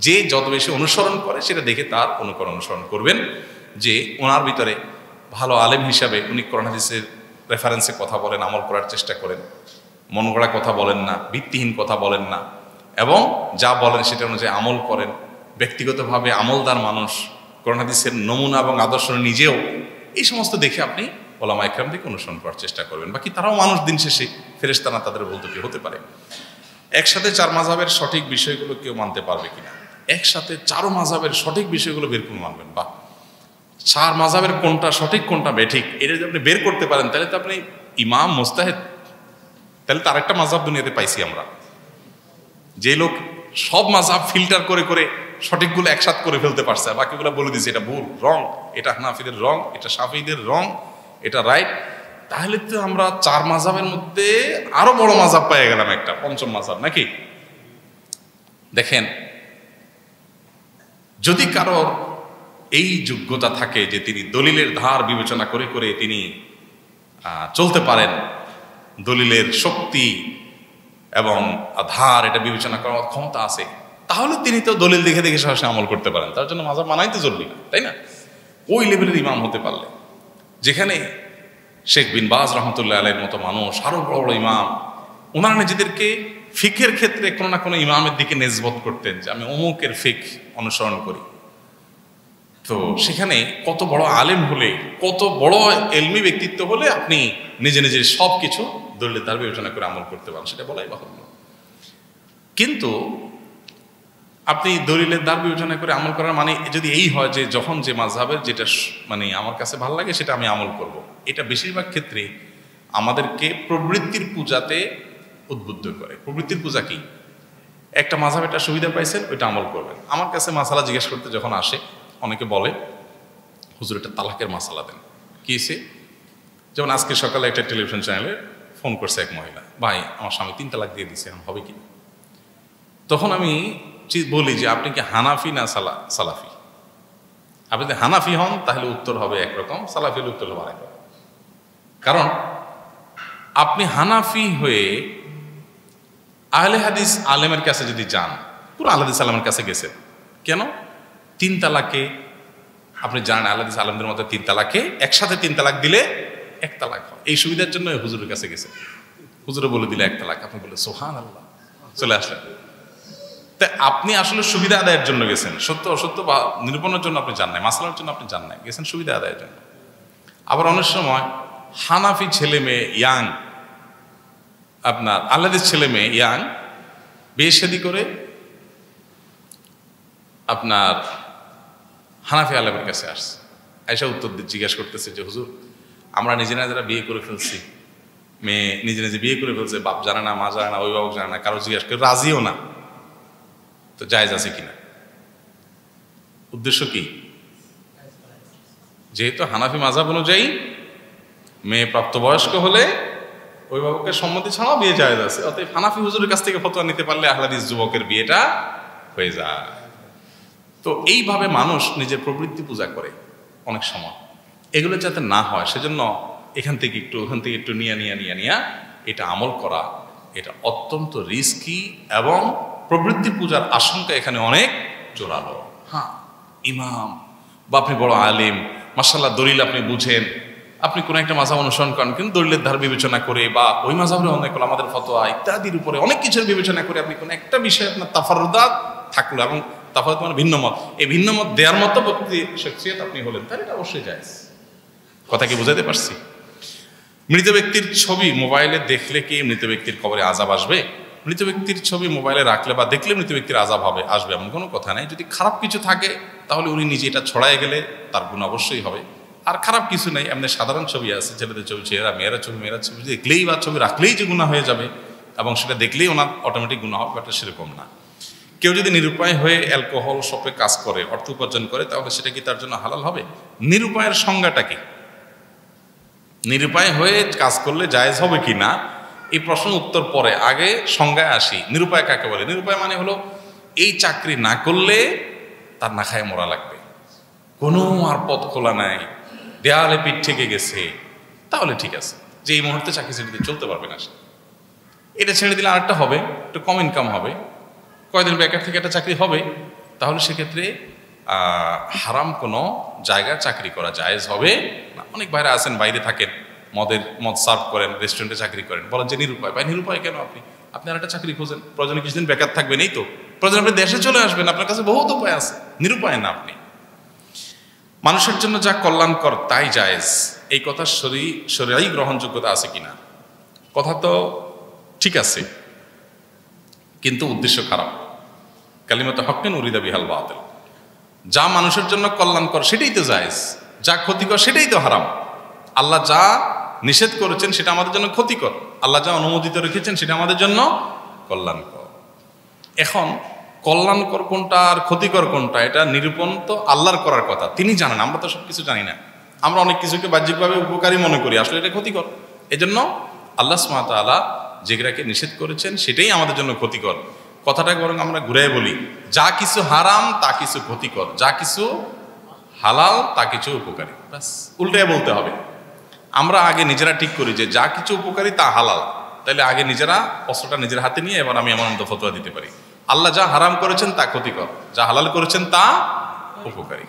যে যত বেশি অনুসরণ করে, সেটা দেখে তার অনুসরণ করবেন যে ওনার ভিতরে ভালো আলেম হিসাবে উনি কোরআন হাদিসের রেফারেন্সে কথা বলেন, আমল করার চেষ্টা করেন, মন গড়া কথা বলেন না, ভিত্তিহীন কথা বলেন না, এবং যা বলেন সেটা অনুযায়ী আমল করেন। ব্যক্তিগতভাবে আমলদার মানুষ, কোরআন হাদিসের নমুনা এবং আদর্শ নিজেও, এই সমস্ত দেখে আপনি ওলামা ইকরাম থেকে অনুসরণ করার চেষ্টা করবেন। বাকি তারাও মানুষ, দিন শেষে ফেরেশতা না, তাদের ভুল ত্রুটি হতে পারে। একসাথে 4 মাযহাবের সঠিক বিষয়গুলো কেউ মানতে পারবে কিনা? একসাথে 4 মাযহাবের সঠিক বিষয়গুলো বের করে মানবেন? বা 4 মাযহাবের কোনটা সঠিক কোনটা বেঠিক এটা যদি আপনি বের করতে পারেন, তাহলে তো আপনি ইমাম মুজতাহিদ। তাহলে তো আরেকটা মাযহাব দুনিয়াতে পাইছি আমরা, যে লোক সব মাযহাব ফিল্টার করে করে সঠিকগুলো একসাথে করে ফেলতে পারছে, আর বাকিগুলো বলে দিয়েছে এটা ভুল, রং, এটা হানাফিদের রং, এটা শাফিঈদের রং, এটা রাইট। তাহলে তো আমরা 4 মাযহাবের মধ্যে আরো বড় মাযহাব পেয়ে গেলাম, একটা পঞ্চম মাযহাব নাকি? দেখেন, যদি কারোর এই যোগ্যতা থাকে যে তিনি দলিলের ধার বিবেচনা করে করে তিনি চলতে পারেন, দলিলের শক্তি এবং ধার এটা বিবেচনা করার ক্ষমতা আছে, তাহলে তিনি তো দলিল দেখে দেখে সরাসরি আমল করতে পারেন। তার জন্য মাযহাব মানাই তো জরুরি না, তাই না? ওই লেভেলের ইমাম হতে পারলে, যেখানে শেখ বিন বাজ রহমতুল্লাহ আলাইহির মতো মানুষ, আরো বড় বড় ইমাম, ওনারা নিজেদেরকে ফিকের ক্ষেত্রে কোনো না কোনো ইমামের দিকে নেসবত করতেন যে আমি অমুকের ফিক অনুসরণ করি। তো সেখানে কত বড় আলেম হলে, কত বড় এলমি ব্যক্তিত্ব হলে আপনি নিজে নিজের সব কিছু দলিলের দ্বারা বিবেচনা করে আমল করতে পারেন, সেটা বলাই বাহুল্য। কিন্তু আপনি দলিলের দ্বার বিবেচনা করে আমল করার মানে যদি এই হয় যে যখন যে মাযহাবের যেটা মানে আমার কাছে ভালো লাগে সেটা আমি আমল করব, এটা বেশিরভাগ ক্ষেত্রে আমাদেরকে প্রবৃত্তির পূজাতে উদ্বুদ্ধ করে। প্রবৃত্তির পূজা কি? একটা মাযহাব একটা সুবিধা পাইছেন, ওইটা আমল করবেন। আমার কাছে মাসালা জিজ্ঞেস করতে যখন আসে, অনেকে বলে হুজুর এটা তালাকের মাসালা দেন। কি হয়েছে? যেমন আজকে সকালে একটা টেলিভিশন চ্যানেলে ফোন করছে এক মহিলা, ভাই আমার স্বামী 3 তালাক দিয়ে দিছে, এখন হবে কি? তখন আমি বলি যে আপনি কি হানাফি না সালাফি? আপনি যদি হানাফি হন তাহলে উত্তর হবে একরকম, সালাফি হলে উত্তর হবে আরেকরকম। কারণ আপনি হানাফি হয়ে আহলে হাদিস আলেমের কাছে যদি যান, পুরো আহলে হাদিস আলেমের কাছে গেছেন কেন? 3 তালাকে আপনি জানেন আহলে হাদিস আলেমদের মধ্যে 3 তালাকে একসাথে 3 তালাক দিলে 1 তালাক হয়। এই সুবিধার জন্য হুজুরের কাছে গেছে, হুজুরে বলে দিলে 1 তালাক, আপনি বলে সুবহানাল্লাহ, চলে আসলেন। তাই আপনি আসলে সুবিধা আদায়ের জন্য গেছেন, সত্য অসত্য বা নিরূপণের জন্য আপনি জান নাই, মাসলার জন্য আপনি জান নাই, গেছেন সুবিধা আদায়ের জন্য। আবার অনেক সময় হানাফি ছেলে মেয়ে ইয়াং, আপনার আহলে হাদিস ছেলে মেয়ে ইয়াং বিয়ে শাদী করে আপনার হানাফি আলেমের কাছে আসছে, আয়েশা উত্তর জিজ্ঞাসা করতেছে যে হুজুর আমরা নিজেরা যারা বিয়ে করে ফেলছি, মেয়ে নিজে নিজে বিয়ে করে ফেলছে, বাপ জানে না, মা জানে না, অভিভাবক জানে না, কারো জিজ্ঞাসা করে রাজিও না, তো জায়েজ আছে কিনা? উদ্দেশ্য কি? যেহেতু হানাফি মাযহাব অনুযায়ী মেয়ে প্রাপ্তবয়স্ক হলে অভিভাবকের সম্মতি ছাড়াও বিয়ে জায়েজ আছে, অতএব হানাফি হুজুরের কাছ থেকে ফতোয়া নিতে পারলে আহলে হাদিস যুবকের বিয়েটা হয়ে যায়। তো এইভাবে মানুষ নিজের প্রবৃত্তি পূজা করে অনেক সময়, এগুলো যাতে না হয় সেজন্য এখান থেকে একটু ওখান থেকে একটু নিয়ে এটা আমল করা, এটা অত্যন্ত রিস্কি এবং প্রবৃত্তি পূজার আশঙ্কা এখানে অনেক জোরালো। হ্যাঁ, ইমাম বা আপনি বড় আলেম, মাশাআল্লাহ দলিল আপনি বুঝেন, আপনি কোনো একটা মাযহাব অনুসরণ করেন, কিন্তু দলিলের ধারা বিবেচনা করে বা ওই মাযহাবের অনেক আমাদের ফতোয়া ইত্যাদির উপরে অনেক কিছুর বিবেচনা করে আপনি কোনো একটা বিষয়ে আপনার তাফারুদাত থাকলো, এবং তাফারুদ মানে ভিন্ন মত, এই ভিন্ন মত দেওয়ার মতো শখসিয়ত আপনি হলেন, তাহলে এটা অবশ্যই জায়েজ। কথা কি বুঝাতে পারছি? মৃত ব্যক্তির ছবি মোবাইলে দেখলে কি মৃত ব্যক্তির কবরে আযাব আসবে? মৃত ব্যক্তির ছবি মোবাইলে রাখলে বা দেখলে মৃত ব্যক্তির আযাব আসবে এমন কোনো কথা নেই। যদি খারাপ কিছু থাকে তাহলে উনি নিজে এটা ছড়ায় গেলে তার গুণ অবশ্যই হবে। আর খারাপ কিছু নেই, এমনি সাধারণ ছবি আছে, ছেলেদের ছবি ছেলেরা, মেয়েরা ছবি দেখলেই বা ছবি রাখলেই যে গুনাহ হয়ে যাবে এবং সেটা দেখলেই ওনার অটোমেটিক গুনাহ হবে, ব্যাপারটা সেরকম না। কেউ যদি নিরুপায় হয়ে অ্যালকোহল শপে কাজ করে, অর্থ উপার্জন করে, তাহলে সেটা কি তার জন্য হালাল হবে? নিরুপায়ের সংজ্ঞাটা কি? নিরুপায় হয়ে কাজ করলে জায়েজ হবে কি না এই প্রশ্ন উত্তর পরে, আগে সংজ্ঞায় আসি। নিরুপায় কাকে বলে? নিরুপায় মানে হলো এই চাকরি না করলে তার না খায় মরা লাগবে, কোনো আর পথ খোলা নাই, দেয়ালে পিঠ থেকে গেছে, তাহলে ঠিক আছে যে এই মুহূর্তে চাকরি ছেড়ে দিয়ে চলতে পারবে না সে। এটা ছেড়ে দিলে আরেকটা হবে, একটু কম ইনকাম হবে, কয়দিন বেকার থেকে একটা চাকরি হবে, তাহলে সেক্ষেত্রে হারাম কোনো জায়গায় চাকরি করা জায়েজ হবে না। অনেক বাইরে আছেন, বাইরে থাকেন, মদ সার্ভ করেন, রেস্টুরেন্টে চাকরি করেন, বলেন যে নিরুপায়। ভাই নিরুপায় কেন? আপনি আর একটা চাকরি খোঁজেন, প্রয়োজনে কিছুদিন বেকার থাকবেন, এই তো প্রয়োজন আপনি দেশে চলে আসবেন, আপনার কাছে বহুত উপায় আছে, নিরুপায় না আপনি। মানুষের জন্য যা কল্যাণকর তাই জায়েজ, এই কথা শরীয়ী গ্রহণযোগ্যতা আছে কিনা? কথা তো ঠিক আছে, কিন্তু উদ্দেশ্য খারাপ। কালিমাতু হক্কিন উরিদা বিহাল বাতিল। যা মানুষের জন্য কল্যাণকর সেটাই তো জায়েজ, যা ক্ষতিকর সেটাই তো হারাম। আল্লাহ যা নিষেধ করেছেন সেটা আমাদের জন্য ক্ষতিকর, আল্লাহ যা অনুমোদিত রেখেছেন সেটা আমাদের জন্য কল্যাণকর। এখন কল্যাণকর কোনটা আর ক্ষতিকর কোনটা, এটা নিরূপণ তো আল্লাহর করার কথা, তিনি জানেন, আমরা তো সব কিছু জানি না। আমরা অনেক কিছুকে বাহ্যিকভাবে উপকারী মনে করি, আসলে এটা ক্ষতিকর। এজন্য আল্লাহ সুবহানাহু ওয়া তাআলা যেগুলাকে নিষেধ করেছেন সেটাই আমাদের জন্য ক্ষতিকর। কথাটা বরং আমরা ঘুরাই বলি, যা কিছু হারাম তা কিছু ক্ষতিকর, যা কিছু হালাল তা কিছু উপকারী। ব্যাস উল্টায় বলতে হবে। আমরা আগে নিজেরা ঠিক করি যে যা কিছু উপকারী তা হালাল, তাহলে আগে নিজেরা অস্ত্রটা নিজের হাতে নিয়ে এবার আমি এমন ফতোয়া দিতে পারি। আল্লাহ যা হারাম করেছেন তা ক্ষতিকর, যা হালাল করেছেন তা উপকারী।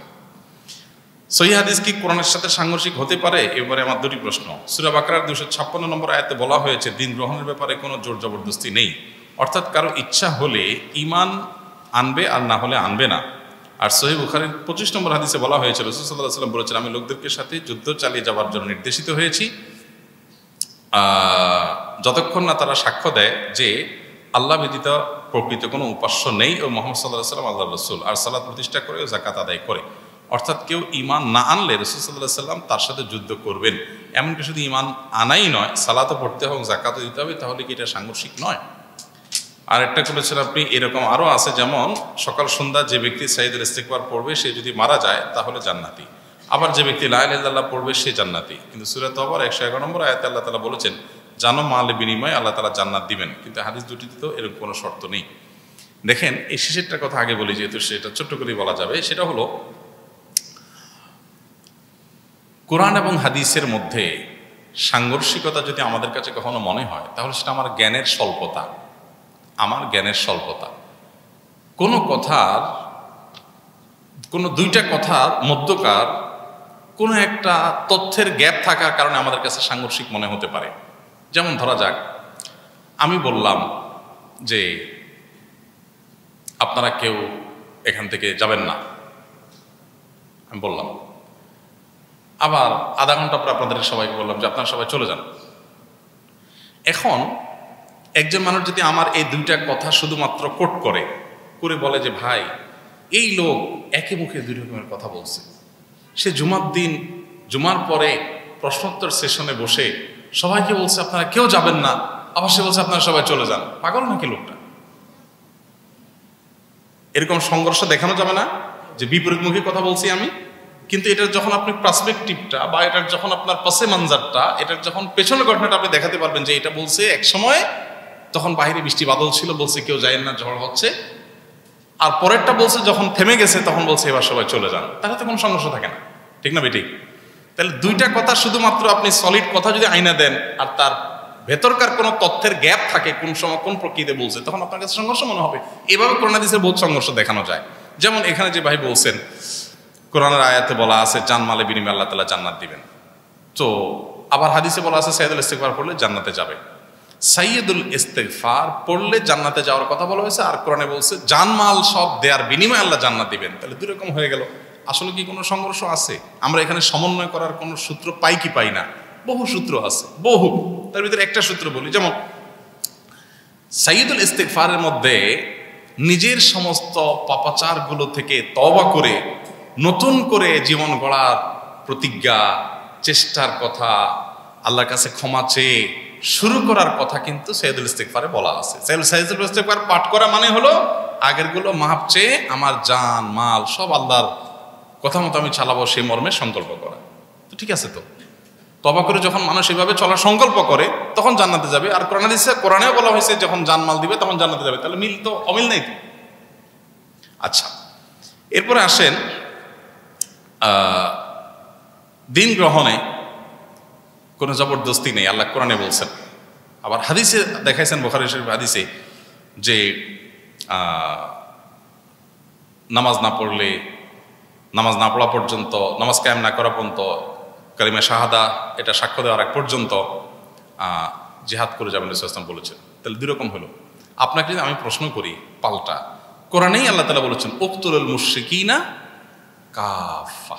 সহিহ হাদিস কি কোরআনের সাথে সাংঘর্ষিক হতে পারে? এবারে আমার দুটি প্রশ্ন। সূরা বাকারার 256 নম্বর আয়াতে বলা হয়েছে দিন গ্রহণের ব্যাপারে কোনো জোর জবরদস্তি নেই, অর্থাৎ কারো ইচ্ছা হলে ঈমান আনবে আর না হলে আনবে না, আর সহিহ বুখারীর 25 নম্বর হাদিসে বলা হয়েছে, রাসূল সাল্লাল্লাহু আলাইহি ওয়াসাল্লাম বলেছেন, আমি লোকদেরকে সাথে যুদ্ধ চালিয়ে যাওয়ার জন্য নির্দেশিত হয়েছি যতক্ষণ না তারা সাক্ষ্য দেয় যে আল্লাহ ব্যতীত প্রকৃত কোনো উপাস্য নেই ও মুহাম্মদ সাল্লাল্লাহু আলাইহি ওয়াসাল্লাম আল্লাহর রাসূল, আর সালাত প্রতিষ্ঠা করে ও যাকাত আদায় করে। অর্থাৎ কেউ ঈমান না আনলে রাসূল সাল্লাল্লাহু আলাইহি ওয়াসাল্লাম তার সাথে যুদ্ধ করবেন। এমনকি শুধু ঈমান আনাই নয়, সালাতও পড়তে হবে, যাকাতও দিতে হবে, তাহলে কি এটা সাংঘর্ষিক নয়? আর একটা করেছেন আপনি, এরকম আরও আছে, যেমন সকাল সন্ধ্যা যে ব্যক্তি সাইয়্যিদুল ইস্তিগফার পড়বে সে যদি মারা যায় তাহলে জান্নাতি, আবার যে ব্যক্তি লা ইলাহা ইল্লাল্লাহ পড়বে সে জান্নাতি। কিন্তু সূরা তাওবার 111 নম্বর আয়াতে আল্লাহ তাআলা বলেছেন জানো মালের বিনিময়ে আল্লাহ তাআলা জান্নাত দিবেন, কিন্তু হাদিস দুটিতে তো এরকম কোনো শর্ত নেই। দেখেন, এই শেষেরটার কথা আগে বলি, যেহেতু সেটা ছোট্ট করেই বলা যাবে। সেটা হলো, কোরআন এবং হাদিসের মধ্যে সাংঘর্ষিকতা যদি আমাদের কাছে কখনো মনে হয়, তাহলে সেটা আমার জ্ঞানের স্বল্পতা, আমার জ্ঞানের স্বল্পতা। কোনো কথার, কোনো দুইটা কথার মধ্যকার কোনো একটা তথ্যের গ্যাপ থাকার কারণে আমাদের কাছে সাংঘর্ষিক মনে হতে পারে। যেমন ধরা যাক, আমি বললাম যে আপনারা কেউ এখান থেকে যাবেন না, আমি বললাম, আবার আধা ঘন্টা পর আপনাদের সবাইকে বললাম যে আপনারা সবাই চলে যান। এখন একজন মানুষ যদি আমার এই দুইটা কথা শুধুমাত্র কোট করে বলে যে ভাই, এই লোক একই মুখে দুই রকমের কথা বলছে, সে জুমার দিন জুমার পরে প্রশ্নোত্তর সেশনে বসে সবাইকে বলছে আপনারা কেউ যাবেন না, আবার সে বলছে আপনারা সবাই চলে যান। পাগল নাকি লোকটা? এরকম সংঘর্ষ দেখানো যাবে না যে বিপরীতমুখী কথা বলছি আমি, কিন্তু এটার যখন আপনি পার্সপেক্টিভটা বা এটার যখন আপনার পাশে মানজারটা, এটার যখন পেছনের ঘটনাটা আপনি দেখাতে পারবেন যে এটা বলছে এক সময় তখন বাইরে বৃষ্টি বাদল ছিল, বলছে কেউ যায় না, ঝড় হচ্ছে, আর পরেরটা বলছে যখন থেমে গেছে তখন বলছে এবার সবাই চলে যান, তাহলে তো কোনো সংঘর্ষ থাকে না। ঠিক না বেঠিক? তাহলে দুইটা কথা শুধুমাত্র আপনি সলিড কথা যদি আইনা দেন আর তার ভেতরকার কোনো তথ্যের গ্যাপ থাকে, কোন সময় কোন প্রকৃতিতে বলছে, তখন আপনার কাছে সংঘর্ষ মনে হবে। এভাবে কোরআন হাদিসের বহুত সংঘর্ষ দেখানো যায়। যেমন এখানে যে ভাই বলছেন কোরআনের আয়াতে বলা আছে জানমালে বিনিময়ে আল্লাহ তাআলা জান্নাত দিবেন, তো আবার হাদিসে বলা আছে সাইয়্যিদুল ইস্তিগফার পড়লে জান্নাতে যাবে। সাইয়্যিদুল ইস্তিগফার পড়লে জান্নাতে যাওয়ার কথা বলা হয়েছে, আর কোরআনে বলছে জানমাল সব দেওয়ার বিনিময়ে আল্লাহ জান্নাত দিবেন। তাহলে দুই রকম হয়ে গেল। আসলে কি কোনো সংঘর্ষ আছে? আমরা এখানে সমন্বয় করার কোনো সূত্র পাই কি পাই না? বহু সূত্র আছে, বহু। তার ভিতরে একটা সূত্র বলি, যেমন সাইয়্যিদুল ইস্তিগফারের মধ্যে নিজের সমস্ত পাপাচারগুলো থেকে তওবা করে নতুন করে জীবন গড়ার প্রতিজ্ঞা, চেষ্টার কথা, আল্লাহর কাছে ক্ষমা চেয়ে শুরু করার কথা কিন্তু সাইয়্যিদুল ইস্তিগফারে বলা আছে। সাইয়্যিদুল ইস্তিগফার পাঠ করা মানে হলো আগেরগুলো মাফ চেয়ে আমার জান মাল সব আল্লাহর কথা মতো আমি চালাবো, সেই মর্মে সংকল্প করা। তো ঠিক আছে, তো তওবা করে যখন মানুষ এভাবে চলার সংকল্প করে তখন জান্নাতে যাবে। আর কোরআনেও বলা হয়েছে যখন জানমাল দিবে তখন জান্নাতে যাবে। তাহলে মিল তো অমিল নেই তো। আচ্ছা, এরপরে আসেন দিন গ্রহণে কোনো জবরদস্তি নেই, আল্লাহ কোরআনে বলছেন। আবার হাদিসে দেখাইছেন, বুখারী শরীফ হাদিসে, যে নামাজ না পড়লে, নামাজ না পড়া পর্যন্ত, নামাজ কায়েম না করা পর্যন্ত, কালিমা শাহাদা এটা সাক্ষ্য দেওয়ার আগ পর্যন্ত জিহাদ করে যাবেন রাসূলুল্লাহ সাল্লাল্লাহু আলাইহি ওয়াসাল্লাম বলেছেন। তাহলে দুই রকম হলো। আপনাকে যদি আমি প্রশ্ন করি পাল্টা, কোরআনেই আল্লাহ তাআলা বলেছেন উকতুলুল মুশরিকিনা কাফা,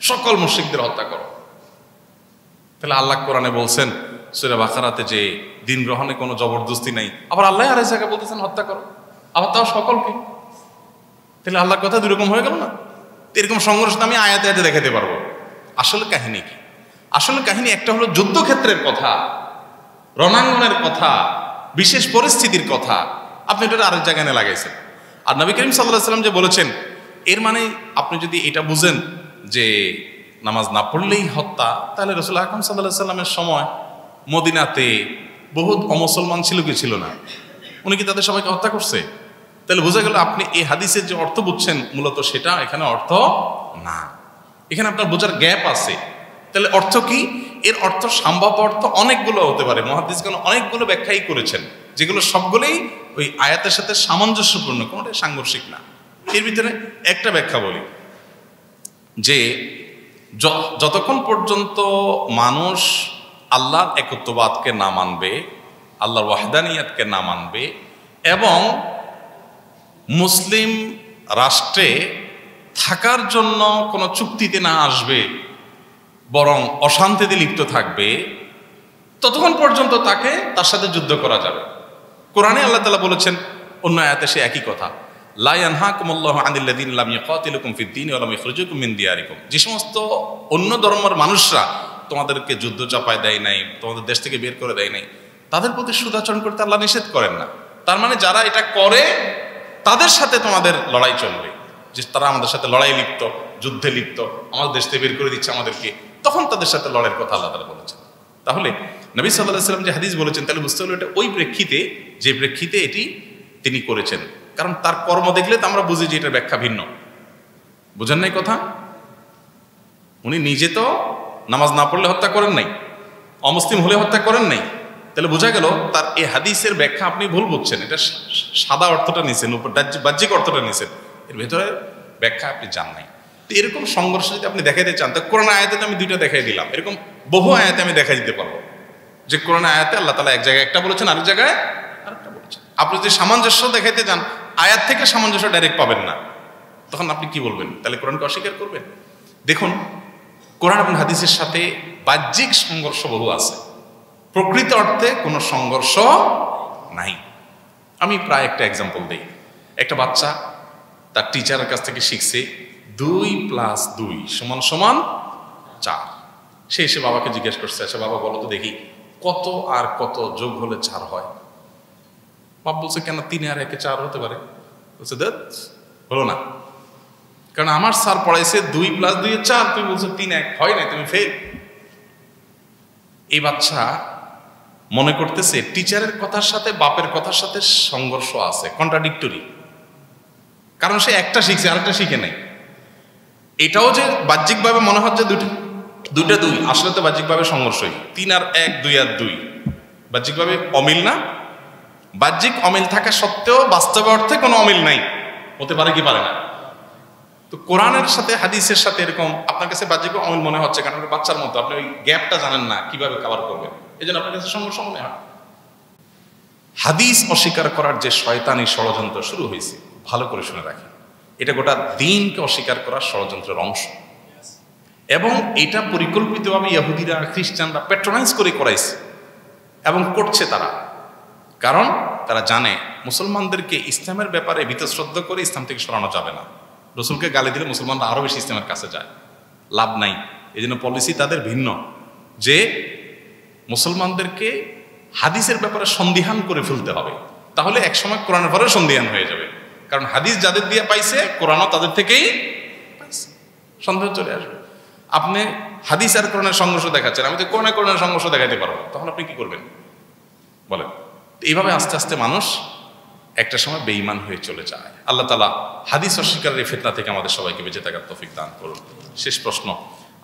সকল মুশরিকদের হত্যা করো। তাহলে আল্লাহ কোরআনে বলছেন সূরা বাকারাতে যে দিন গ্রহণে কোনো জবরদস্তি নাই, আবার আল্লাহ আর এক জায়গায় বলতেছেন হত্যা করো, আবার তাও সকলকে। তাহলে আল্লাহর কথা দুই রকম হয়ে গেল না? এরকম সংঘর্ষ আমি আয়াতে আয়াতে দেখাতে পারবো। আসলে কাহিনী কি? আসলে কাহিনী একটা হলো যুদ্ধক্ষেত্রের কথা, রণাঙ্গনের কথা, বিশেষ পরিস্থিতির কথা। আপনি এটা আরেক জায়গায় এনে লাগাইছেন। আর নবী করিম সাল্লাল্লাহু আলাইহি ওয়াসাল্লাম যে বলেছেন, এর মানে আপনি যদি এটা বুঝেন যে নামাজ না পড়লেই হত্যা, তাহলে রাসূল আকরাম সাল্লাল্লাহু আলাইহি ওয়াসাল্লামের সময় মদিনাতে বহুত অমুসলমান ছিল কি ছিল না? উনি কি তাদের সবাইকে হত্যা করছে? তাহলে বোঝা গেল আপনি এই হাদিসের যে অর্থ বুঝছেন মূলত সেটা এখানে অর্থ না। এখানে আপনার বোঝার গ্যাপ আছে। তাহলে অর্থ কি? এর অর্থ সম্ভাব্য অর্থ অনেকগুলো হতে পারে। মুহাদ্দিসগণ অনেকগুলো ব্যাখ্যাই করেছেন, যেগুলো সবগুলোই ওই আয়াতের সাথে সামঞ্জস্যপূর্ণ, কোনোটাই সাংঘর্ষিক না। এর ভিতরে একটা ব্যাখ্যা বলি, যে যতক্ষণ পর্যন্ত মানুষ আল্লাহর একত্ববাদকে না মানবে, আল্লাহর ওয়াহদানিয়াতকে না মানবে, এবং মুসলিম রাষ্ট্রে থাকার জন্য কোনো চুক্তিতে না আসবে, বরং অশান্তিতে লিপ্ত থাকবে, ততক্ষণ পর্যন্ত তাকে তার সাথে যুদ্ধ করা যাবে। কোরআনে আল্লাহ তাআলা বলেছেন অন্য আয়াতে সে একই কথা, লা ইয়ানহাকুমুল্লাহু আনিল্লাযিনা লাম ইউকাতিলুকুম ফিদ-দীনি ওয়া লাম ইখরিজুকুম মিন দিয়ারিকুম। যে সমস্ত অন্য ধর্মের মানুষরা তোমাদেরকে যুদ্ধ চাপায় দেয় নাই, তোমাদের দেশ থেকে বের করে দেয় নাই, তাদের প্রতি সুদাচরণ করতে আল্লাহ নিষেধ করেন না। তার মানে যারা এটা করে তাদের সাথে তোমাদের লড়াই চলবে, যে তারা আমাদের সাথে লড়াই লিপ্ত, যুদ্ধে লিপ্ত, আমাদের দেশ থেকে বের করে দিচ্ছে আমাদেরকে, তখন তাদের সাথে লড়াইয়ের কথা আল্লাহ তাআলা বলেছেন। তাহলে নবী সাল্লাল্লাহু আলাইহি ওয়াসাল্লাম যে হাদিস বলেছেন, তাহলে বুঝতে হলো এটা ওই প্রেক্ষিতে, যে প্রেক্ষিতে এটি তিনি করেছেন। কারণ তার কর্ম দেখলে তো আমরা বুঝি যে এটার ব্যাখ্যা ভিন্ন। বুঝেন নাই কথা? উনি নিজে তো নামাজ না পড়লে হত্যা করেন নাই, অমুসলিম হলে হত্যা করেন নাই, তাহলে বোঝা গেল তার এই হাদিসের ব্যাখ্যা আপনি ভুল বুঝছেন। এটা সাদা অর্থটা নিছেন, উপর বাহ্যিক অর্থটা নিছেন, এর ভেতরে ব্যাখ্যা আপনি জান নাই। তো এরকম সংঘর্ষ যদি আপনি দেখাইতে চান, তো কোরআন আয়াতে আমি দুইটা দেখাই দিলাম, এরকম বহু আয়াতে আমি দেখাই দিতে পারবো যে কোরআন আয়াতে আল্লাহ তাআলা এক জায়গায় একটা বলেছেন, আরেক জায়গায় আরেকটা বলেছেন। আপনি যদি সামঞ্জস্য দেখাইতে যান, আয়াত থেকে সামঞ্জস্য ডাইরেক্ট পাবেন না, তখন আপনি কি বলবেন? তাহলে কোরআনকে অস্বীকার করবেন? দেখুন, কোরআন এবং হাদিসের সাথে বাহ্যিক সংঘর্ষ বহু আছে, প্রকৃত অর্থে কোনো সংঘর্ষ নাই। আমি প্রায় একটা এক্সাম্পল দিই। একটা বাচ্চা তার টিচারের কাছ থেকে শিখছে 2 + 2 = 4। সে এসে বাবাকে জিজ্ঞেস করছে, আচ্ছা বাবা বলো তো দেখি, কত আর কত যোগ হলে 4 হয়? বাপ বলছে, কেন 3 আর 1 4 হতে পারে? বলছে দেখ হলো না, কারণ আমার স্যার পড়াইছে 2 + 2 = 4, তুমি বলছো 3 1 হয় না, তুমি ফেল। এই বাচ্চা মনে করতেছে টিচারের কথার সাথে বাপের কথার সাথে সংঘর্ষ আছে, কন্ট্রাডিক্টরি, কারণ সে একটা শিখছে আরেকটা শিখে নাই। এটাও যে বাহ্যিকভাবে মনে হচ্ছে দুইটা 2, আসলে তো বাহ্যিকভাবে সংঘর্ষই। 3 আর 1 2 আর 2 বাহ্যিকভাবে অমিল না? বাহ্যিক অমিল থাকা সত্ত্বেও বাস্তব অর্থে কোনো অমিল নাই, হতে পারে কি পারে না? তো কোরআনের সাথে হাদিসের সাথে এরকম আপনার কাছে বাহ্যিক অমিল মনে হচ্ছে, কারণ বাচ্চার মতো আপনি ওই গ্যাপটা জানেন না কিভাবে কভার করবেন, এই জন্য আপনার কাছে সংঘর্ষ মনে হয়। হাদিস অস্বীকার করার যে শয়তানি ষড়যন্ত্র শুরু হয়েছে, ভালো করে শুনে রাখেন, এটা গোটা দ্বীনকে অস্বীকার করার ষড়যন্ত্রের অংশ, এবং এটা পরিকল্পিতভাবে ইহুদিরা খ্রিস্টানরা প্যাট্রোনাইজ করে করাইছে এবং করছে তারা। কারণ তারা জানে মুসলমানদেরকে ইসলামের ব্যাপারে বীতশ্রদ্ধ করে ইসলাম থেকে সরানো যাবে না। রসুলকে গালি দিলে মুসলমানরা আরো বেশি ইসলামের কাছে যায়, লাভ নাই। এই জন্য পলিসি তাদের ভিন্ন, যে মুসলমানদেরকে হাদিসের ব্যাপারে সন্দিহান করে ফেলতে হবে, তাহলে একসময় কোরআনের পরে সন্দিহান হয়ে যাবে। কারণ হাদিস যাদের দিয়ে পাইছে, কোরআনও তাদের থেকেই পাইছে, সন্দেহ চলে আসবে। আপনি হাদিস আর কোরআনের সংঘর্ষ দেখাচ্ছেন, আমি তো কোরআনের সংঘর্ষ দেখাতে পারবো, তখন আপনি কি করবেন বলেন? এইভাবে আস্তে আস্তে মানুষ একটা সময় বেঈমান হয়ে চলে যায়। আল্লাহ তাআলা হাদিস অস্বীকারের এই ফিতনা থেকে আমাদের সবাইকে বেঁচে থাকার তৌফিক দান করুন। শেষ প্রশ্ন,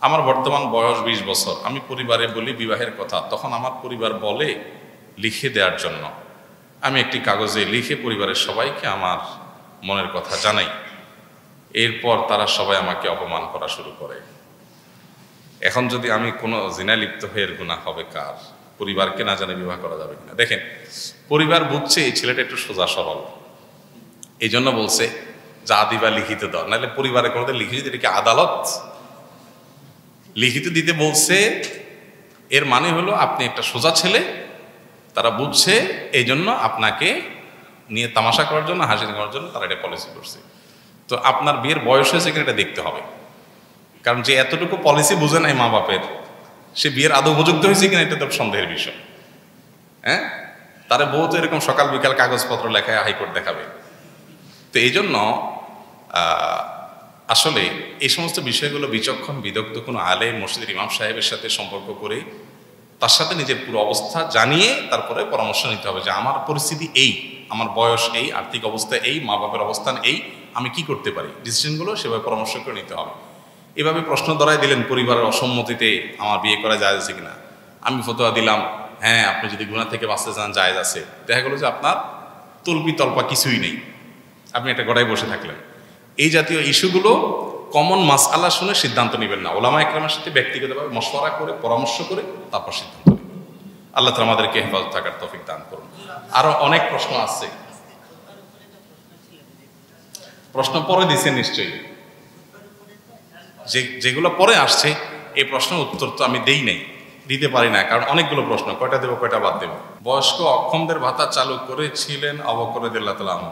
আমার বর্তমান বয়স 20 বছর, আমি পরিবারে বলি বিবাহের কথা, তখন আমার পরিবার বলে লিখে দেওয়ার জন্য। আমি একটি কাগজে লিখে পরিবারের সবাইকে আমার মনের কথা জানাই, এরপর তারা সবাই আমাকে অপমান করা শুরু করে। এখন যদি আমি কোনো জিনায় লিপ্ত হয়ে এর গুনাহ হবে কার? পরিবারকে না জানে বিবাহ করা যাবে কিনা? দেখেন, পরিবার বুঝছে এই ছেলেটা একটু সোজা সরল, এই জন্য বলছে যা দিবা লিখিত দাও, নাহলে পরিবারে কোনোদিন লিখিত দিতে, এটা কি আদালত? লিখিত দিতে বলছে, এর মানে হলো আপনি একটা সোজা ছেলে, তারা বুঝছে, এই জন্য আপনাকে নিয়ে তামাশা করার জন্য, হাসি করার জন্য তারা এটা পলিসি করছে। তো আপনার বিয়ের বয়স হয়েছে কিনা এটা দেখতে হবে, কারণ যে এতটুকু পলিসি বুঝে নাই মা বাপের, সে বিয়ের আদৌ উপযুক্ত হয়েছে কিনা এটা তো সন্দেহের বিষয়। হ্যাঁ, তারা বউ তো এরকম সকাল বিকাল কাগজপত্র লেখায় হাইকোর্ট দেখাবে। তো এই জন্য আসলে এই সমস্ত বিষয়গুলো বিচক্ষণ বিদগ্ধ কোনো আলেম, মসজিদের ইমাম সাহেবের সাথে সম্পর্ক করে তার সাথে নিজের পুরো অবস্থা জানিয়ে তারপরে পরামর্শ নিতে হবে যে আমার পরিস্থিতি এই, আমার বয়স এই, আর্থিক অবস্থা এই, মা বাপের অবস্থান এই, আমি কি করতে পারি, ডিসিশনগুলো সেভাবে পরামর্শ করে নিতে হবে। এভাবে প্রশ্ন ধরাই দিলেন পরিবারের অসম্মতিতে আমার বিয়ে করা জায়েজ আছে কিনা, আমি ফতোয়া দিলাম হ্যাঁ আপনি যদি গুনাহ থেকে বাঁচতে চান জায়েজ আছে, দেখা গেলো যে আপনার তল্পি তল্পা কিছুই নেই, আপনি একটা গড়াই বসে থাকলেন। এই জাতীয় ইস্যুগুলো কমন মাসআলা শুনে সিদ্ধান্ত নেবেন না, ওলামা ইকরামের সাথে ব্যক্তিগতভাবে মশওয়ারা করে পরামর্শ করে তারপর সিদ্ধান্ত নেবেন। আল্লাহ তাআলা আমাদেরকে হেফাজত থাকার তৌফিক দান করুন। আরো অনেক প্রশ্ন আছে, প্রশ্ন পরে দিচ্ছেন নিশ্চয়ই, যেগুলো পরে আসছে এই প্রশ্নের উত্তর তো আমি দিতে পারি না, কারণ অনেকগুলো প্রশ্ন, কয়টা দেবো কয়টা বাদ দেবো। বয়স্ক অক্ষমদের ভাতা চালু করেছিলেন আবু বকর রাদিয়াল্লাহু আনহু,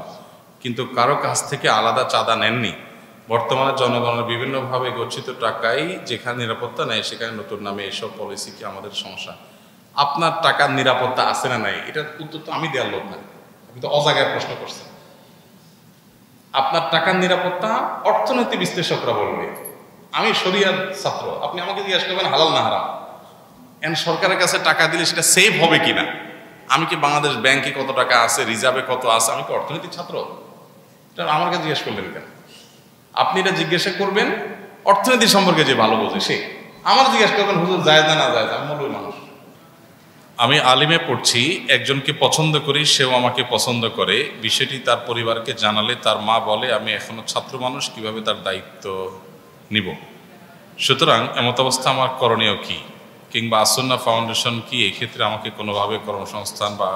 কিন্তু কারো কাছ থেকে আলাদা চাঁদা নেননি। বর্তমানে জনগণের বিভিন্নভাবে গচ্ছিত টাকাই যেখানে নিরাপত্তা নেই সেখানে নতুন নামে এসব পলিসি কি আমাদের সমস্যা? আপনার টাকার নিরাপত্তা আছে না নাই, এটার উত্তর তো আমি দেওয়ার লোক না, আপনি তো অজাগায় প্রশ্ন করছেন। আপনার টাকার নিরাপত্তা অর্থনীতি বিশ্লেষকরা বলবে, আমি শরিয়ার ছাত্র, আপনি আমাকে জিজ্ঞাসা করবেন হালাল না হারাম। সরকারের কাছে টাকা দিলে সেটা সেভ হবে কিনা, আমি কি বাংলাদেশ ব্যাংকে কত টাকা আছে, রিজার্ভে কত আছে, আমি কি অর্থনীতির ছাত্র? এটা আমার কাছে জিজ্ঞেস করলেন কেন? আপনি এটা জিজ্ঞাসা করবেন অর্থনীতি সম্পর্কে যে ভালো বোঝে সে। আমার জিজ্ঞাসা করবেন হুজুর জায়েজ না জায়েজ, আমি মৌলবী মানুষ। আমি আলিমে পড়ছি, একজনকে পছন্দ করি, সেও আমাকে পছন্দ করে, বিষয়টি তার পরিবারকে জানালে তার মা বলে আমি এখনো ছাত্র মানুষ, কিভাবে তার দায়িত্ব নিব? সুতরাং এমত অবস্থা আমার করণীয় কি, কিংবা আসুন্নাহ ফাউন্ডেশন কি এক্ষেত্রে আমাকে কোনোভাবে কর্মসংস্থান বা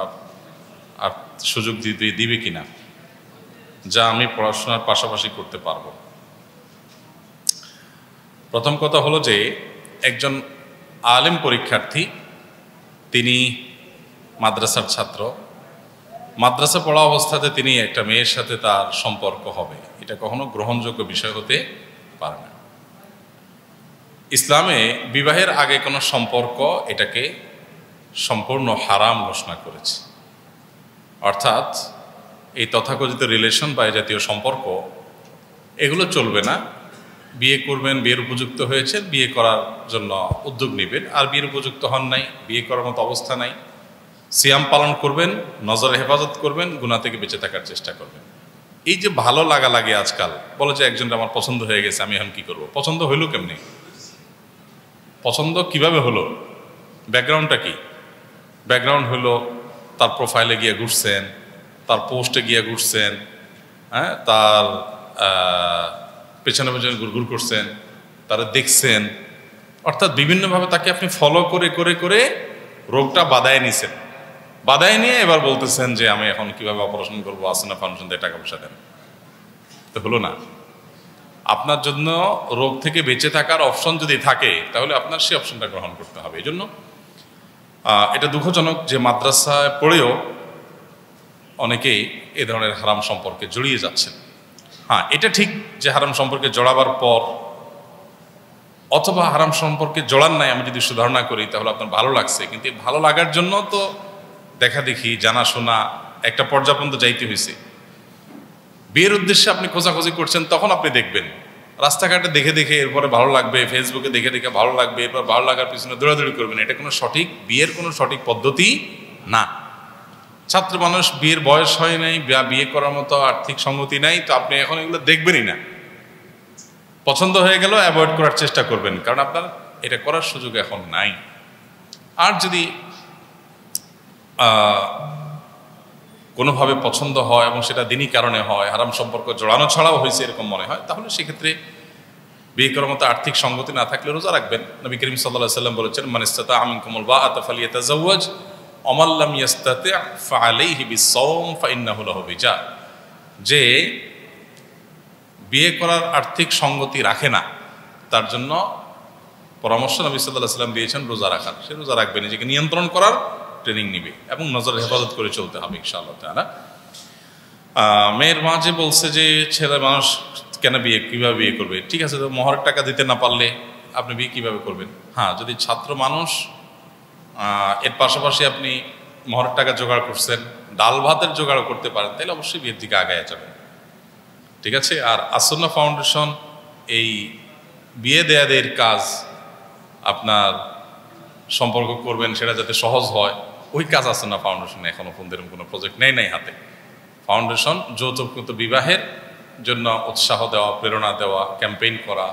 আর সুযোগ দিবে কিনা, যা আমি পড়াশোনার পাশাপাশি করতে পারবো? প্রথম কথা হলো যে একজন আলেম পরীক্ষার্থী, তিনি মাদ্রাসার ছাত্র, মাদ্রাসা পড়া অবস্থাতে তিনি একটা মেয়ের সাথে তার সম্পর্ক হবে, এটা কখনো গ্রহণযোগ্য বিষয় হতে পারে না। ইসলামে বিবাহের আগে কোনো সম্পর্ক এটাকে সম্পূর্ণ হারাম ঘোষণা করেছে। অর্থাৎ এই তথাকথিত রিলেশন বা এই জাতীয় সম্পর্ক এগুলো চলবে না। বিয়ে করবেন, বিয়ের উপযুক্ত হয়েছে, বিয়ে করার জন্য উদ্যোগ নেবেন, আর বিয়ের উপযুক্ত হন নাই, বিয়ে করার মতো অবস্থা নাই, সিয়াম পালন করবেন, নজরে হেফাজত করবেন, গুনাহ থেকে বেঁচে থাকার চেষ্টা করবেন। এই যে ভালো লাগা লাগে আজকাল, বলে যে একজনটা আমার পছন্দ হয়ে গেছে, আমি এখন কি করব? পছন্দ হইল কেমনি? পছন্দ কিভাবে হলো? ব্যাকগ্রাউন্ডটা কি? ব্যাকগ্রাউন্ড হলো তার প্রোফাইলে গিয়ে ঘুরছেন, তার পোস্টে গিয়ে ঘুরছেন, হ্যাঁ, তার পেছনে পেছনে ঘুরঘুর করছেন, তারা দেখছেন, অর্থাৎ বিভিন্নভাবে তাকে আপনি ফলো করে করে করে রোগটা বাদায় নিছেন। বাদায় নিয়ে এবার বলতেছেন যে আমি এখন কিভাবে অপারেশন করবো, আসুন্নাহ ফাউন্ডেশন দিয়ে টাকা পয়সা দেন। তো হলো না। আপনার জন্য রোগ থেকে বেঁচে থাকার অপশন যদি থাকে তাহলে আপনার সেই অপশনটা গ্রহণ করতে হবে। এই জন্য এটা দুঃখজনক যে মাদ্রাসায় পড়েও অনেকেই এ ধরনের হারাম সম্পর্কে জড়িয়ে যাচ্ছেন। হ্যাঁ, এটা ঠিক যে হারাম সম্পর্কে জড়াবার পর অথবা হারাম সম্পর্কে জড়ান নাই আমি যদি সুধারণা করি তাহলে আপনার ভালো লাগছে, কিন্তু ভালো লাগার জন্য তো দেখা দেখি জানাশোনা একটা পর্যায় পর্যন্ত যাইতে হয়েছে। বিয়ের উদ্দেশ্যে আপনি খোঁজাখুঁজি করছেন, তখন আপনি দেখবেন রাস্তাঘাটে দেখে দেখে এরপরে ভালো লাগবে, ফেসবুকে দেখে দেখে ভালো লাগবে, এরপর ভালো লাগার পিছনে দৌড়াদৌড়ি করবেন। এটা কোনো সঠিক বিয়ের কোনো সঠিক পদ্ধতি না। ছাত্র মানুষ, বিয়ের বয়স হয় নাই, বিয়ে করার মতো আর্থিক সঙ্গতি নাই, তো আপনি এখন এগুলো দেখবেনই না। পছন্দ হয়ে গেল অ্যাভয়েড করার চেষ্টা করবেন, কারণ আপনার এটা করার সুযোগ এখন নাই। আর যদি কোনোভাবে পছন্দ হয় এবং সেটা দিনই কারণে হয়, হারাম সম্পর্ক জড়ানো ছাড়াও হয়েছে এরকম মনে হয়, তাহলে সেক্ষেত্রে বিয়ে করার মতো আর্থিক সঙ্গতি না থাকলে রোজা রাখবেন। নবী করিম সাল্লাল্লাহু আলাইহি ওয়াসাল্লাম বলেছেন, মান ইসতাতাআ মিনকুমুল বাআতা ফালিয়াতাযাওয়াজ ওয়া মান লাম ইসতাতি' ফাআলাইহি বিস-সাওম ফাইন্নাহু লাহু বিজা। যে বিয়ে করার আর্থিক সঙ্গতি রাখে না তার জন্য পরামর্শ নবী সাল্লাল্লাহু আলাইহি ওয়াসাল্লাম দিয়েছেন রোজা রাখার। সে রোজা রাখবে, নিজেকে নিয়ন্ত্রণ করার ট্রেনিং নিবে এবং নজর হেফাজত করে চলতে হবে ইনশাআল্লাহ তাআলা। মেয়ের মা যে বলছে যে ছেলে মানুষ কেন কিভাবে বিয়ে করবে? ঠিক আছে, তো মোহরের টাকা দিতে না পারলে আপনি বিয়ে কিভাবে করবেন? হ্যাঁ, যদি ছাত্র মানুষ এর পাশাপাশি আপনি মোহরের টাকা জোগাড় করছেন, ডাল ভাতের জোগাড় করতে পারেন, তাহলে অবশ্যই বিয়ের দিকে আগায় যাবেন। ঠিক আছে। আর আসুন্নাহ ফাউন্ডেশন এই বিয়ে দেয়াদের কাজ, আপনার সম্পর্ক করবেন সেটা যাতে সহজ হয়, ওই কাজ আসুন্নাহ ফাউন্ডেশন এখনো কোনো প্রজেক্ট নাই হাতে। ফাউন্ডেশন যৌতুকমুক্ত বিবাহের জন্য উৎসাহ দেওয়া, প্রেরণা দেওয়া, ক্যাম্পেইন করা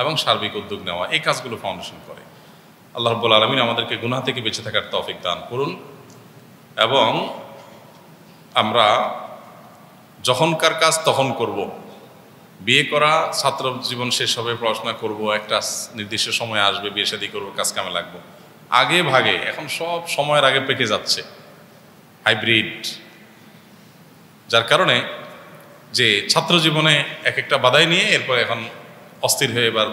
এবং সার্বিক উদ্যোগ নেওয়া, এই কাজগুলো ফাউন্ডেশন করে। আল্লাহ রাব্বুল আলামিন আমাদেরকে গুনাহ থেকে বেঁচে থাকার তৌফিক দান করুন এবং আমরা যখনকার কাজ তখন করব। বিয়ে করা, ছাত্র জীবন শেষ হবে, পড়াশোনা করব, একটা নির্দিষ্ট সময় আসবে, বিয়ে শাদী করবো, কাজ কামে লাগবো, আগে ভাগে এখন সব সময়ের আগে পেকে যাচ্ছে, হাইব্রিড। যার কারণে যে ছাত্র জীবনে এক একটা বাধাই নিয়ে এরপর এখন অস্থির হয়ে এবার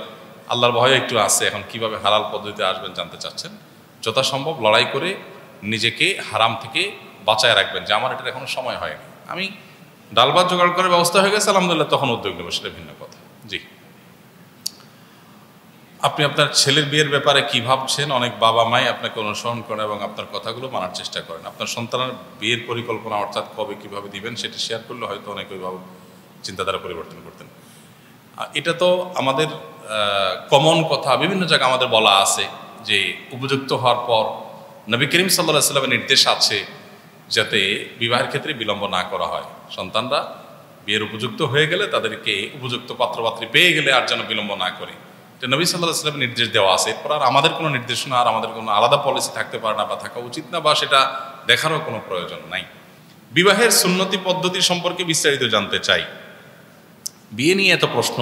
আল্লাহর ভয় একটু আছে, এখন কিভাবে হালাল পদ্ধতিতে আসবেন জানতে চাচ্ছেন, যথাসম্ভব লড়াই করে নিজেকে হারাম থেকে বাঁচায় রাখবেন যে আমার এটার এখনো সময় হয়নি, আমি ডাল ভাত জোগাড় করার ব্যবস্থা হয়ে গেছে আলহামদুলিল্লাহ, তখন উদ্যোগ নেব, সেটা ভিন্ন কথা। জি, আপনি আপনার ছেলের বিয়ের ব্যাপারে কি ভাবছেন? অনেক বাবা মাই আপনাকে অনুসরণ করেন এবং আপনার কথাগুলো মানার চেষ্টা করেন। আপনার সন্তানের বিয়ের পরিকল্পনা অর্থাৎ কবে কিভাবে দিবেন সেটা শেয়ার করলে হয়তো অনেক অভিভাবক চিন্তাধারা পরিবর্তন করতেন। এটা তো আমাদের কমন কথা, বিভিন্ন জায়গায় আমাদের বলা আছে যে উপযুক্ত হওয়ার পর নবী করিম সাল্লাল্লাহু আলাইহি ওয়াসাল্লামের নির্দেশ আছে যাতে বিবাহের ক্ষেত্রে বিলম্ব না করা হয়। সন্তানরা বিয়ের উপযুক্ত হয়ে গেলে তাদেরকে উপযুক্ত পাত্রপাত্রী পেয়ে গেলে আর যেন বিলম্ব না করে, এটা নবী সাল্লাল্লাহু আলাইহি ওয়াসাল্লামের নির্দেশ দেওয়া আছে। এরপর আর আমাদের কোনো নির্দেশনা আর আমাদের কোনো আলাদা পলিসি থাকতে পারে না বা থাকা উচিত না, বা সেটা দেখারও কোনো প্রয়োজন নাই। বিবাহের সুন্নতি পদ্ধতি সম্পর্কে বিস্তারিত জানতে চাই। বিয়ে নিয়ে এত প্রশ্ন,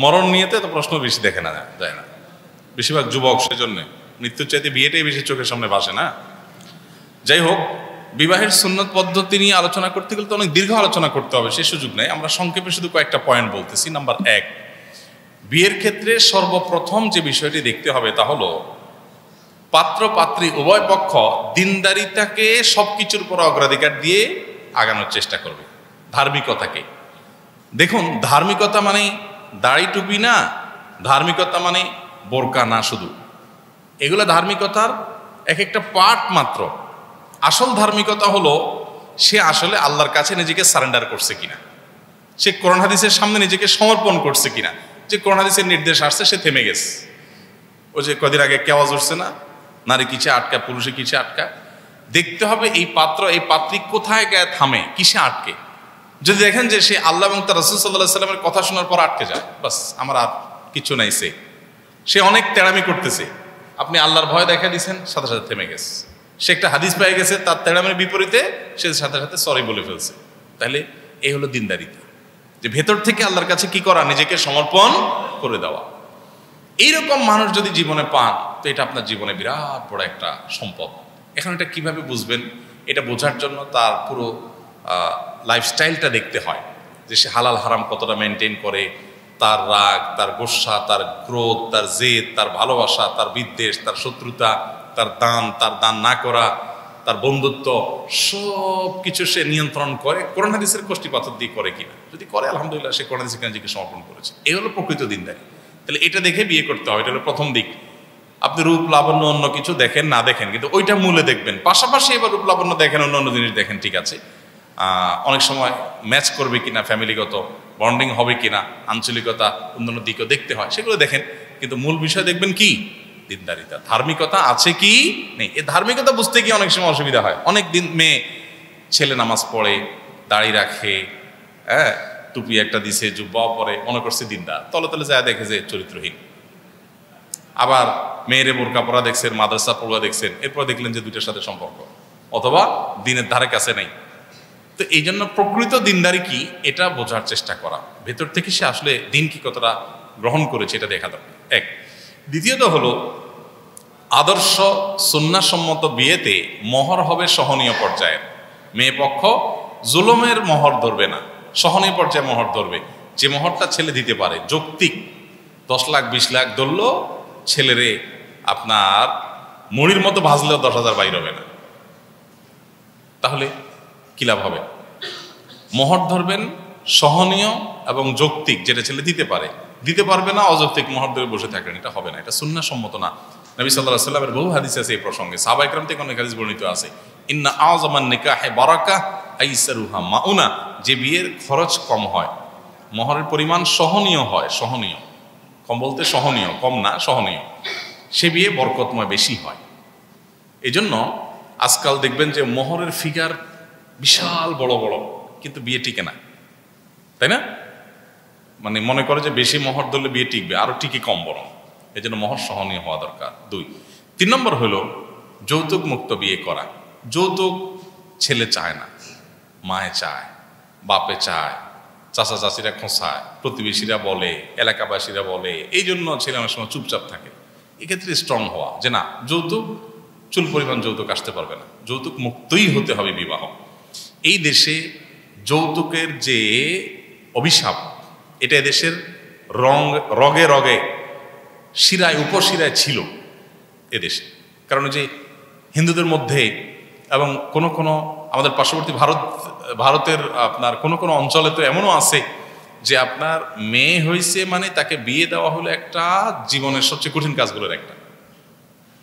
মরণ নিয়ে তো এত প্রশ্ন বেশি দেখে না যায় না, বেশিরভাগ যুবক, সেজন্য মৃত্যুর চাইতে বিয়েটাই বেশি চোখের সামনে ভাসে না। যাই হোক, বিবাহের সুন্নত পদ্ধতি নিয়ে আলোচনা করতে গেলে তো অনেক দীর্ঘ আলোচনা করতে হবে, সে সুযোগ নেই। আমরা সংক্ষেপে শুধু কয়েকটা পয়েন্ট বলতেছি। নাম্বার 1, বিয়ের ক্ষেত্রে সর্বপ্রথম যে বিষয়টি দেখতে হবে তা হলো পাত্র পাত্রী উভয় পক্ষ দিনদারিতাকে সবকিছুর উপর অগ্রাধিকার দিয়ে আগানোর চেষ্টা করবে। ধার্মিকতাকে দেখুন, ধার্মিকতা মানে দাড়ি টুপি না, ধার্মিকতা মানে বোরকা না, শুধু এগুলো ধার্মিকতার এক একটা পার্ট মাত্র। আসল ধার্মিকতা হলো সে আসলে আল্লাহর কাছে নিজেকে সারেন্ডার করছে কিনা, সে কোরআন হাদিসের সামনে নিজেকে সমর্পণ করছে কিনা। যে কোরআন হাদিসের নির্দেশ আসছে সে থেমে গেছে। ওই যে কদিন আগে কেওয়াজ উঠছে না, নারী কিসে আটকা, পুরুষে কিসে আটকা। দেখতে হবে এই পাত্র এই পাত্রী কোথায় গিয়ে থামে, কিসে আটকে। যদি দেখেন যে সে আল্লাহ এবং তার রাসূল সাল্লাল্লাহু আলাইহি সাল্লামের কথা শোনার পর আটকে যায়, বাস আমার আর কিছু নাই, সে অনেক তেড়ামি করতেছে, আপনি আল্লাহর ভয় দেখা দিয়েছেন, সাথে সাথে থেমে গেছে। সে একটা হাদিস পেয়ে গেছে, তার তেড়ামের বিপরীতে সে সাথে সাথে সরি বলে ফেলছে। তাহলে এই হলো দিনদারিতা, যে ভেতর থেকে আল্লাহর কাছে কি করা, নিজেকে সমর্পণ করে দেওয়া। এইরকম মানুষ যদি জীবনে পান তো এটা আপনার জীবনে বিরাট বড় একটা সম্পদ। এখন এটা কিভাবে বুঝবেন? এটা বোঝার জন্য তার পুরো লাইফস্টাইলটা দেখতে হয়, যে সে হালাল হারাম কতটা মেনটেন করে, তার রাগ, তার গোস্বা, তার ক্রোধ, তার জেদ, তার ভালোবাসা, তার বিদ্বেষ, তার শত্রুতা, তার দান না করা, তার বন্ধুত্ব, সব কিছু সে নিয়ন্ত্রণ করে কোরআন হাদিসের কষ্টি পাথর দিয়ে করে কিনা। যদি করে আলহামদুলিল্লাহ, সে কোরআন হাদিসকে নিজেকে সমর্পণ করেছে। এই হলো প্রকৃত দিনদারি। তাহলে এটা দেখে বিয়ে করতে হবে, এটা হলো প্রথম দিক। আপনি রূপ লাবণ্য অন্য কিছু দেখেন না দেখেন, কিন্তু ওইটা মূলে দেখবেন। পাশাপাশি এবার রূপ লাবণ্য দেখেন, অন্য অন্য জিনিস দেখেন, ঠিক আছে। অনেক সময় ম্যাচ করবে কিনা, ফ্যামিলিগত বন্ডিং হবে কিনা, আঞ্চলিকতা, অন্যান্য দিকও দেখতে হয়, সেগুলো দেখেন। কিন্তু মূল বিষয় দেখবেন কি, দিনদারিতা, ধার্মিকতা আছে কি নেই। এই ধার্মিকতা বুঝতে গিয়ে অনেক সময় অসুবিধা হয়। অনেক দিন মেয়ে ছেলে নামাজ পড়ে, দাড়ি রাখে, হ্যাঁ, টুপি একটা দিছে, জুব্বা পরে, মনে করছে দিনদার, তলে তলে যায় দেখে যে চরিত্রহীন। আবার মেয়েরে বোরকা পরা দেখছেন, মাদ্রাসা পড়ুয়া দেখছেন, এরপর দেখলেন যে দুইটার সাথে সম্পর্ক, অথবা দিনের ধারে কাছে নেই। তো এই জন্য প্রকৃত দিনদারি কি এটা বোঝার চেষ্টা করা, ভেতর থেকে সে আসলে দিন কি কতটা গ্রহণ করেছে এটা দেখা দরকার। এক। দ্বিতীয়ত হলো আদর্শ সুন্নাহসম্মত বিয়েতে মহর হবে সহনীয় পর্যায়ের। মেয়ে পক্ষ জুলুমের মহর ধরবে না, সহনীয় পর্যায়ে মহর ধরবে। যে মহরটা ছেলে দিতে পারে, যৌক্তিক 10 লাখ 20 লাখ ধরলো, ছেলেরে আপনার মুড়ির মতো ভাজলেও 10,000 বাইর হবে না। তাহলে কি লাভ হবে? মহর ধরবেন সহনীয় এবং যৌক্তিক, যেটা ছেলে দিতে পারে। দিতে পারবে না অযৌক্তিক মহর ধরে বসে থাকবেন, এটা হবে না, এটা সুন্নাহ সম্মত না। নবী সাল্লাল্লাহু আলাইহি ওয়াসাল্লামের বহু হাদিস আছে এই প্রসঙ্গে, সাহাবায়ে কেরাম থেকে অনেক হাদিস বর্ণিত আছে। ইন্না আযমান নিকাহে বারাকা আইসারুহা মাউনা, যে বিয়ের খরচ কম হয়, মহরের পরিমাণ সহনীয় হয়, সহনীয়, কম বলতে সহনীয়, কম না, সহনীয়, সে বিয়ে বরকতময় বেশি হয়। এই জন্য আজকাল দেখবেন যে মহরের ফিগার বিশাল বড় বড়, কিন্তু বিয়ে টিকে না, তাই না? মানে মনে করে যে বেশি মহর ধরলে বিয়ে টিকবে, আরো টিকে কম বড়। এই জন্য মহর সহনীয় হওয়া দরকার। 2। 3 নম্বর হলো যৌতুক মুক্ত বিয়ে করা। যৌতুক ছেলে চায় না, মায়ে চায়, বাপে চায়, চাচা চাচিরা খোঁচায়, প্রতিবেশীরা বলে, এলাকাবাসীরা বলে, এই জন্য ছেলে অনেক সময় চুপচাপ থাকে। এক্ষেত্রে স্ট্রং হওয়া যে না, যৌতুক চুল পরিমাণ যৌতুক আসতে পারবে না, যৌতুক মুক্তই হতে হবে বিবাহ। এই দেশে যৌতুকের যে অভিশাপ, এটা এদেশের রগে রগে শিরায় উপশিরায় ছিল এদেশে। কারণ যে হিন্দুদের মধ্যে এবং কোনো কোনো আমাদের পার্শ্ববর্তী ভারতের আপনার কোনো কোনো অঞ্চলে তো এমনও আছে যে আপনার মেয়ে হয়েছে মানে তাকে বিয়ে দেওয়া হলো একটা জীবনের সবচেয়ে কঠিন কাজগুলোর একটা।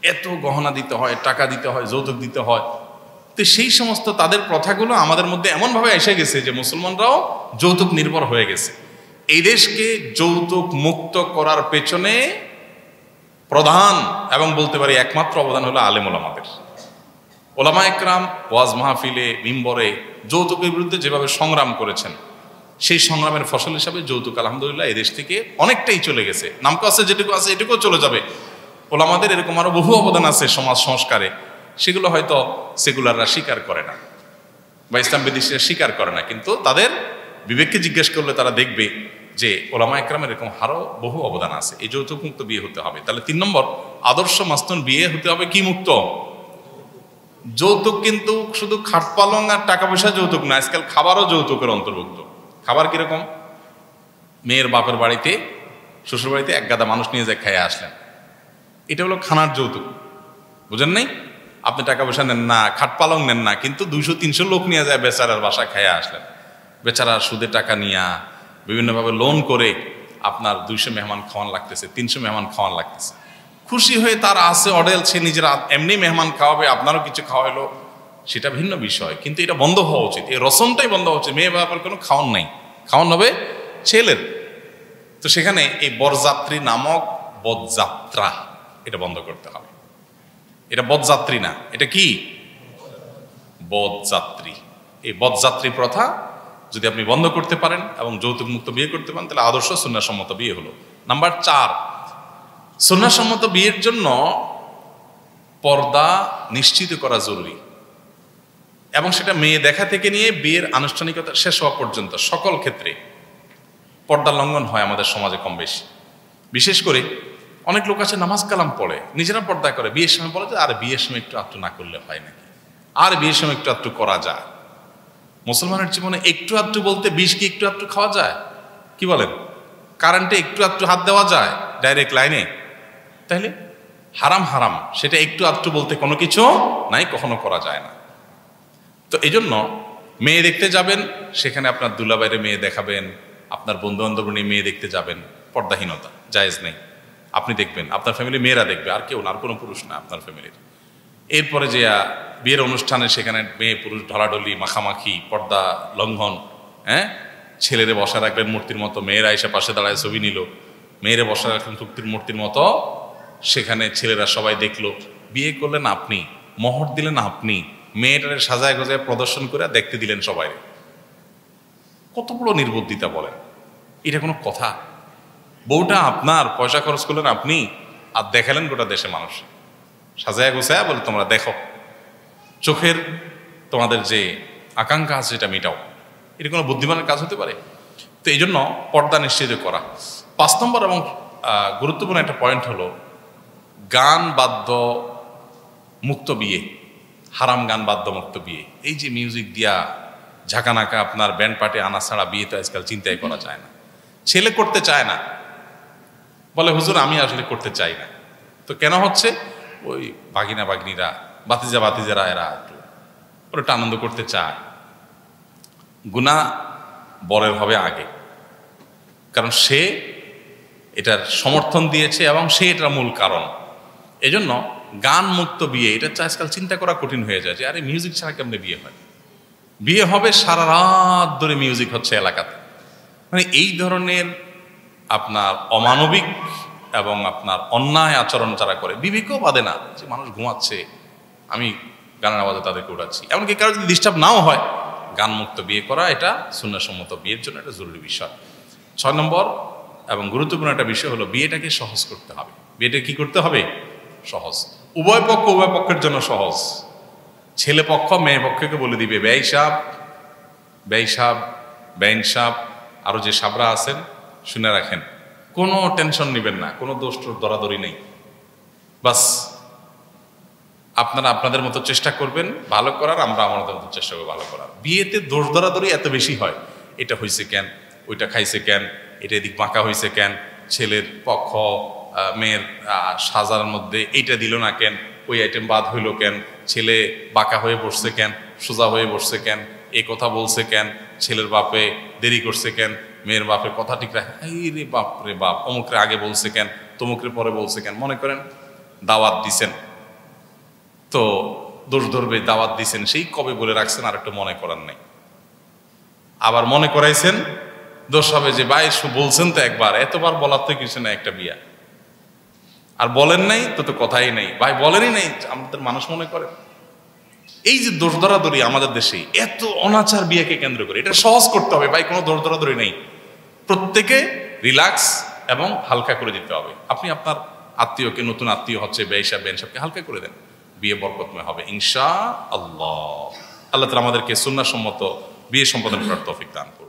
এত গহনা দিতে হয়, টাকা দিতে হয়, যৌতুক দিতে হয়। তো সেই সমস্ত তাদের প্রথাগুলো আমাদের মধ্যে এমনভাবে এসে গেছে যে মুসলমানরাও যৌতুক নির্ভর হয়ে গেছে। এই দেশকে যৌতুক মুক্ত করার পেছনে প্রধান এবং বলতে পারি একমাত্র অবদান হলো আলেম ওলামাদের। ওলামা একরাম ওয়াজ মাহফিলে মিম্বরে যৌতুকের বিরুদ্ধে যেভাবে সংগ্রাম করেছেন, সেই সংগ্রামের ফসল হিসাবে যৌতুক আলহামদুলিল্লাহ এদেশ থেকে অনেকটাই চলে গেছে। নামক আছে যেটুকু আছে এটুকুও চলে যাবে। ওলামাদের এরকম আরো বহু অবদান আছে সমাজ সংস্কারে, সেগুলো হয়তো সেকুলাররা স্বীকার করে না বা ইসলাম বিদ্বেষীরা স্বীকার করে না, কিন্তু তাদের বিবেককে জিজ্ঞেস করলে তারা দেখবে যে ওলামা একরামের এরকম আরো বহু অবদান আছে। এই যৌতুক মুক্ত বিয়ে হতে হবে। তাহলে 3 নম্বর আদর্শ মাস্তুন বিয়ে হতে হবে কি মুক্ত? যৌতুক কিন্তু শুধু খাট পালং আর টাকা পয়সা যৌতুক না, আজকাল খাবারও যৌতুকের অন্তর্ভুক্ত। খাবার কিরকম? মেয়ের বাপের বাড়িতে শ্বশুর বাড়িতে এক গাদা মানুষ নিয়ে যায় খাইয়ে আসলেন, এটা হলো খানার যৌতুক। বুঝেন নাই? আপনি টাকা পয়সা নেন না, খাট পালং নেন না, কিন্তু 200-300 লোক নিয়ে যায় বেচারার বাসায় খাইয়ে আসলেন। বেচারা সুদে টাকা নিয়ে বিভিন্নভাবে লোন করে আপনার 200 মেহমান খাওয়ান লাগতেছে, 300 মেহমান খাওয়ান লাগতেছে। খুশি হয়ে তার আছে অডেল, সে নিজেরা এমনি মেহমান খাওয়াবে, আপনারও কিছু খাওয়াইলো, সেটা ভিন্ন বিষয়। কিন্তু এটা বন্ধ হওয়া উচিত, এই রসমটাই বন্ধ হওয়া উচিত। মেয়ে বাবার কোনো খাওয়ান নাই, খাওয়ান হবে ছেলের। তো সেখানে এই বরযাত্রী নামক বদযাত্রা, এটা বন্ধ করতে হবে। এটা বদযাত্রী না, এটা কি? বদযাত্রী। এই বদযাত্রী প্রথা যদি আপনি বন্ধ করতে পারেন এবং যৌতুক মুক্ত বিয়ে করতে পারেন, তাহলে আদর্শ সুন্নাহসম্মত বিয়ে হলো। নাম্বার 4, সুন্নাহসম্মত বিয়ের জন্য পর্দা নিশ্চিত করা জরুরি, এবং সেটা মেয়ে দেখা থেকে নিয়ে বিয়ের আনুষ্ঠানিকতা শেষ হওয়া পর্যন্ত সকল ক্ষেত্রে পর্দা লঙ্ঘন হয় আমাদের সমাজে কম বেশি। বিশেষ করে অনেক লোক আছে নামাজ কালাম পড়ে, নিজেরা পর্দা করে, বিয়ের সময় বলে যে আর বিয়ের সময় একটু আধটু না করলে হয় নাকি, আর বিয়ের সময় একটু আধটু করা যায়। মুসলমানের জীবনে একটু আধটু বলতে 20 কি একটু আধটু খাওয়া যায়? কি বলেন? কারেন্টে একটু আধটু হাত দেওয়া যায় ডাইরেক্ট লাইনে? তাহলে হারাম হারাম, সেটা একটু আধটু বলতে কোনো কিছু নাই, কখনো করা যায় না। তো এই জন্য মেয়ে দেখতে যাবেন, সেখানে আপনার দুলাভাইরে মেয়ে দেখাবেন, আপনার বন্ধু বান্ধব নিয়ে মেয়ে দেখতে যাবেন, পর্দাহীনতা জায়েজ নেই। আপনি দেখবেন, আপনার ফ্যামিলি মেয়েরা দেখবে, আর কেউ না, আর কোনো পুরুষ না আপনার ফ্যামিলির। এরপরে যে বিয়ের অনুষ্ঠানে সেখানে মেয়ে পুরুষ ঢলাঢলি, মাখামাখি, পর্দা লঙ্ঘন, হ্যাঁ, ছেলেরে বসা রাখবেন মূর্তির মতো, মেয়েরা এসে পাশে দাঁড়ায় ছবি নিল, মেয়েরে বসা রাখলেন মূর্তির মতো, সেখানে ছেলেরা সবাই দেখলো। বিয়ে করলেন আপনি, মোহর দিলেন আপনি, মেয়েটারে সাজায় গোজায় প্রদর্শন করে দেখতে দিলেন সবাই। কত বড় নির্বুদ্ধিতা বলেন! এটা কোনো কথা? বউটা আপনার, পয়সা খরচ করলেন আপনি, আর দেখালেন গোটা দেশে মানুষ সাজায় গোছায়, বলে তোমরা দেখো, চোখের তোমাদের যে আকাঙ্ক্ষা আছে সেটা মেটাও। এটা কোনো বুদ্ধিমানের কাজ হতে পারে? তো এই জন্য পর্দা নিশ্চিত করা। 5 নম্বর এবং গুরুত্বপূর্ণ একটা পয়েন্ট হলো গান বাদ্য মুক্ত বিয়ে, হারাম গান বাদ্য মুক্ত বিয়ে। এই যে মিউজিক দিয়া ঝাঁকানাকা আপনার ব্যান্ড পার্টি আনা ছাড়া বিয়ে তো আজকাল চিন্তাই করা যায় না। ছেলে করতে চায় না, বলে হুজুর আমি আসলে করতে চাই না। তো কেন হচ্ছে? ওই বাগিনা বাগনিরা, বাতিজারা এরা একটু আনন্দ করতে চায়। গুনাহ বরের হবে আগে, কারণ সে এটার সমর্থন দিয়েছে এবং সে এটার মূল কারণ। এজন্য গান মুক্ত বিয়ে, এটা আজকাল চিন্তা করা কঠিন হয়ে যায় যে আরে মিউজিক ছাড়া কেমনে বিয়ে হয়? বিয়ে হবে সারা রাত ধরে মিউজিক হচ্ছে এলাকাতে। মানে এই ধরনের আপনার অমানবিক এবং আপনার অন্যায় আচরণ যারা করে, বিবেকও বাদে না যে মানুষ ঘুমাচ্ছে, আমি গানের আওয়াজে তাদেরকে উঠাচ্ছি। এমনকি কারো যদি ডিস্টার্ব নাও হয়, গান মুক্ত বিয়ে করা এটা সুন্নাহসম্মত বিয়ের জন্য একটা জরুরি বিষয়। 6 নম্বর এবং গুরুত্বপূর্ণ একটা বিষয় হলো বিয়েটাকে সহজ করতে হবে। বিয়েটা কি করতে হবে? সহজ। উভয় পক্ষের জন্য সহজ। ছেলে পক্ষ মেয়ে পক্ষকে বলে দিবে বেঈ সাহেব, বেঈন সাহেব, আরো যে সাবরা আছেন শুনে রাখেন, কোনো টেনশন নেবেন না, কোনো দোষ দরাদরি নেই। বাস আপনারা আপনাদের মতো চেষ্টা করবেন ভালো করার, আমরা আমাদের মতো চেষ্টা করবো ভালো করার। বিয়েতে দোষ দরাদরি এত বেশি হয়, এটা হয়েছে কেন, ওইটা খাইছে কেন, এটা এদিক বাঁকা হয়েছে কেন, ছেলের পক্ষ মেয়ের সাজার মধ্যে এইটা দিল না কেন, ওই আইটেম বাদ হইলো কেন, ছেলে বাঁকা হয়ে বসছে কেন, সোজা হয়ে বসছে কেন, এই কথা বলছে কেন, ছেলের বাপে দেরি করছে কেন, মেয়ের বাপে কথা ঠিক রাখে, এই রে বাপ রে বাপ, অমুকরে আগে বলছে কেন, তমুকরে পরে বলছে কেন। মনে করেন দাওয়াত দিছেন, তো দোষ ধরবে, দাওয়াত দিছেন সেই কবে বলে রাখছেন আর একটু মনে করার নাই, আবার মনে করাইছেন, দোষ হবে যে ভাই বলছেন তো একবার, এতবার বলার তো কিছু না, একটা বিয়া, আর বলেন নাই তো কথাই নেই, ভাই বলেনই নাই, আমাদের মানুষ মনে করে। এই যে দোষ ধরাধরি আমাদের দেশে এত অনাচার বিয়াকে কেন্দ্র করে, এটা সহজ করতে হবে ভাই, কোনো দোষ ধরাধরি নেই, প্রত্যেকে রিল্যাক্স এবং হালকা করে দিতে হবে। আপনি আপনার আত্মীয়কে, নতুন আত্মীয় হচ্ছে বেঈসা বেন সবকে হালকা করে দেন, বিয়ে বরকতময় হবে ইনশাআল্লাহ। আল্লাহ তাআলা আমাদেরকে সুন্নাহসম্মত বিয়ে সম্পাদন করার তৌফিক দান করুন।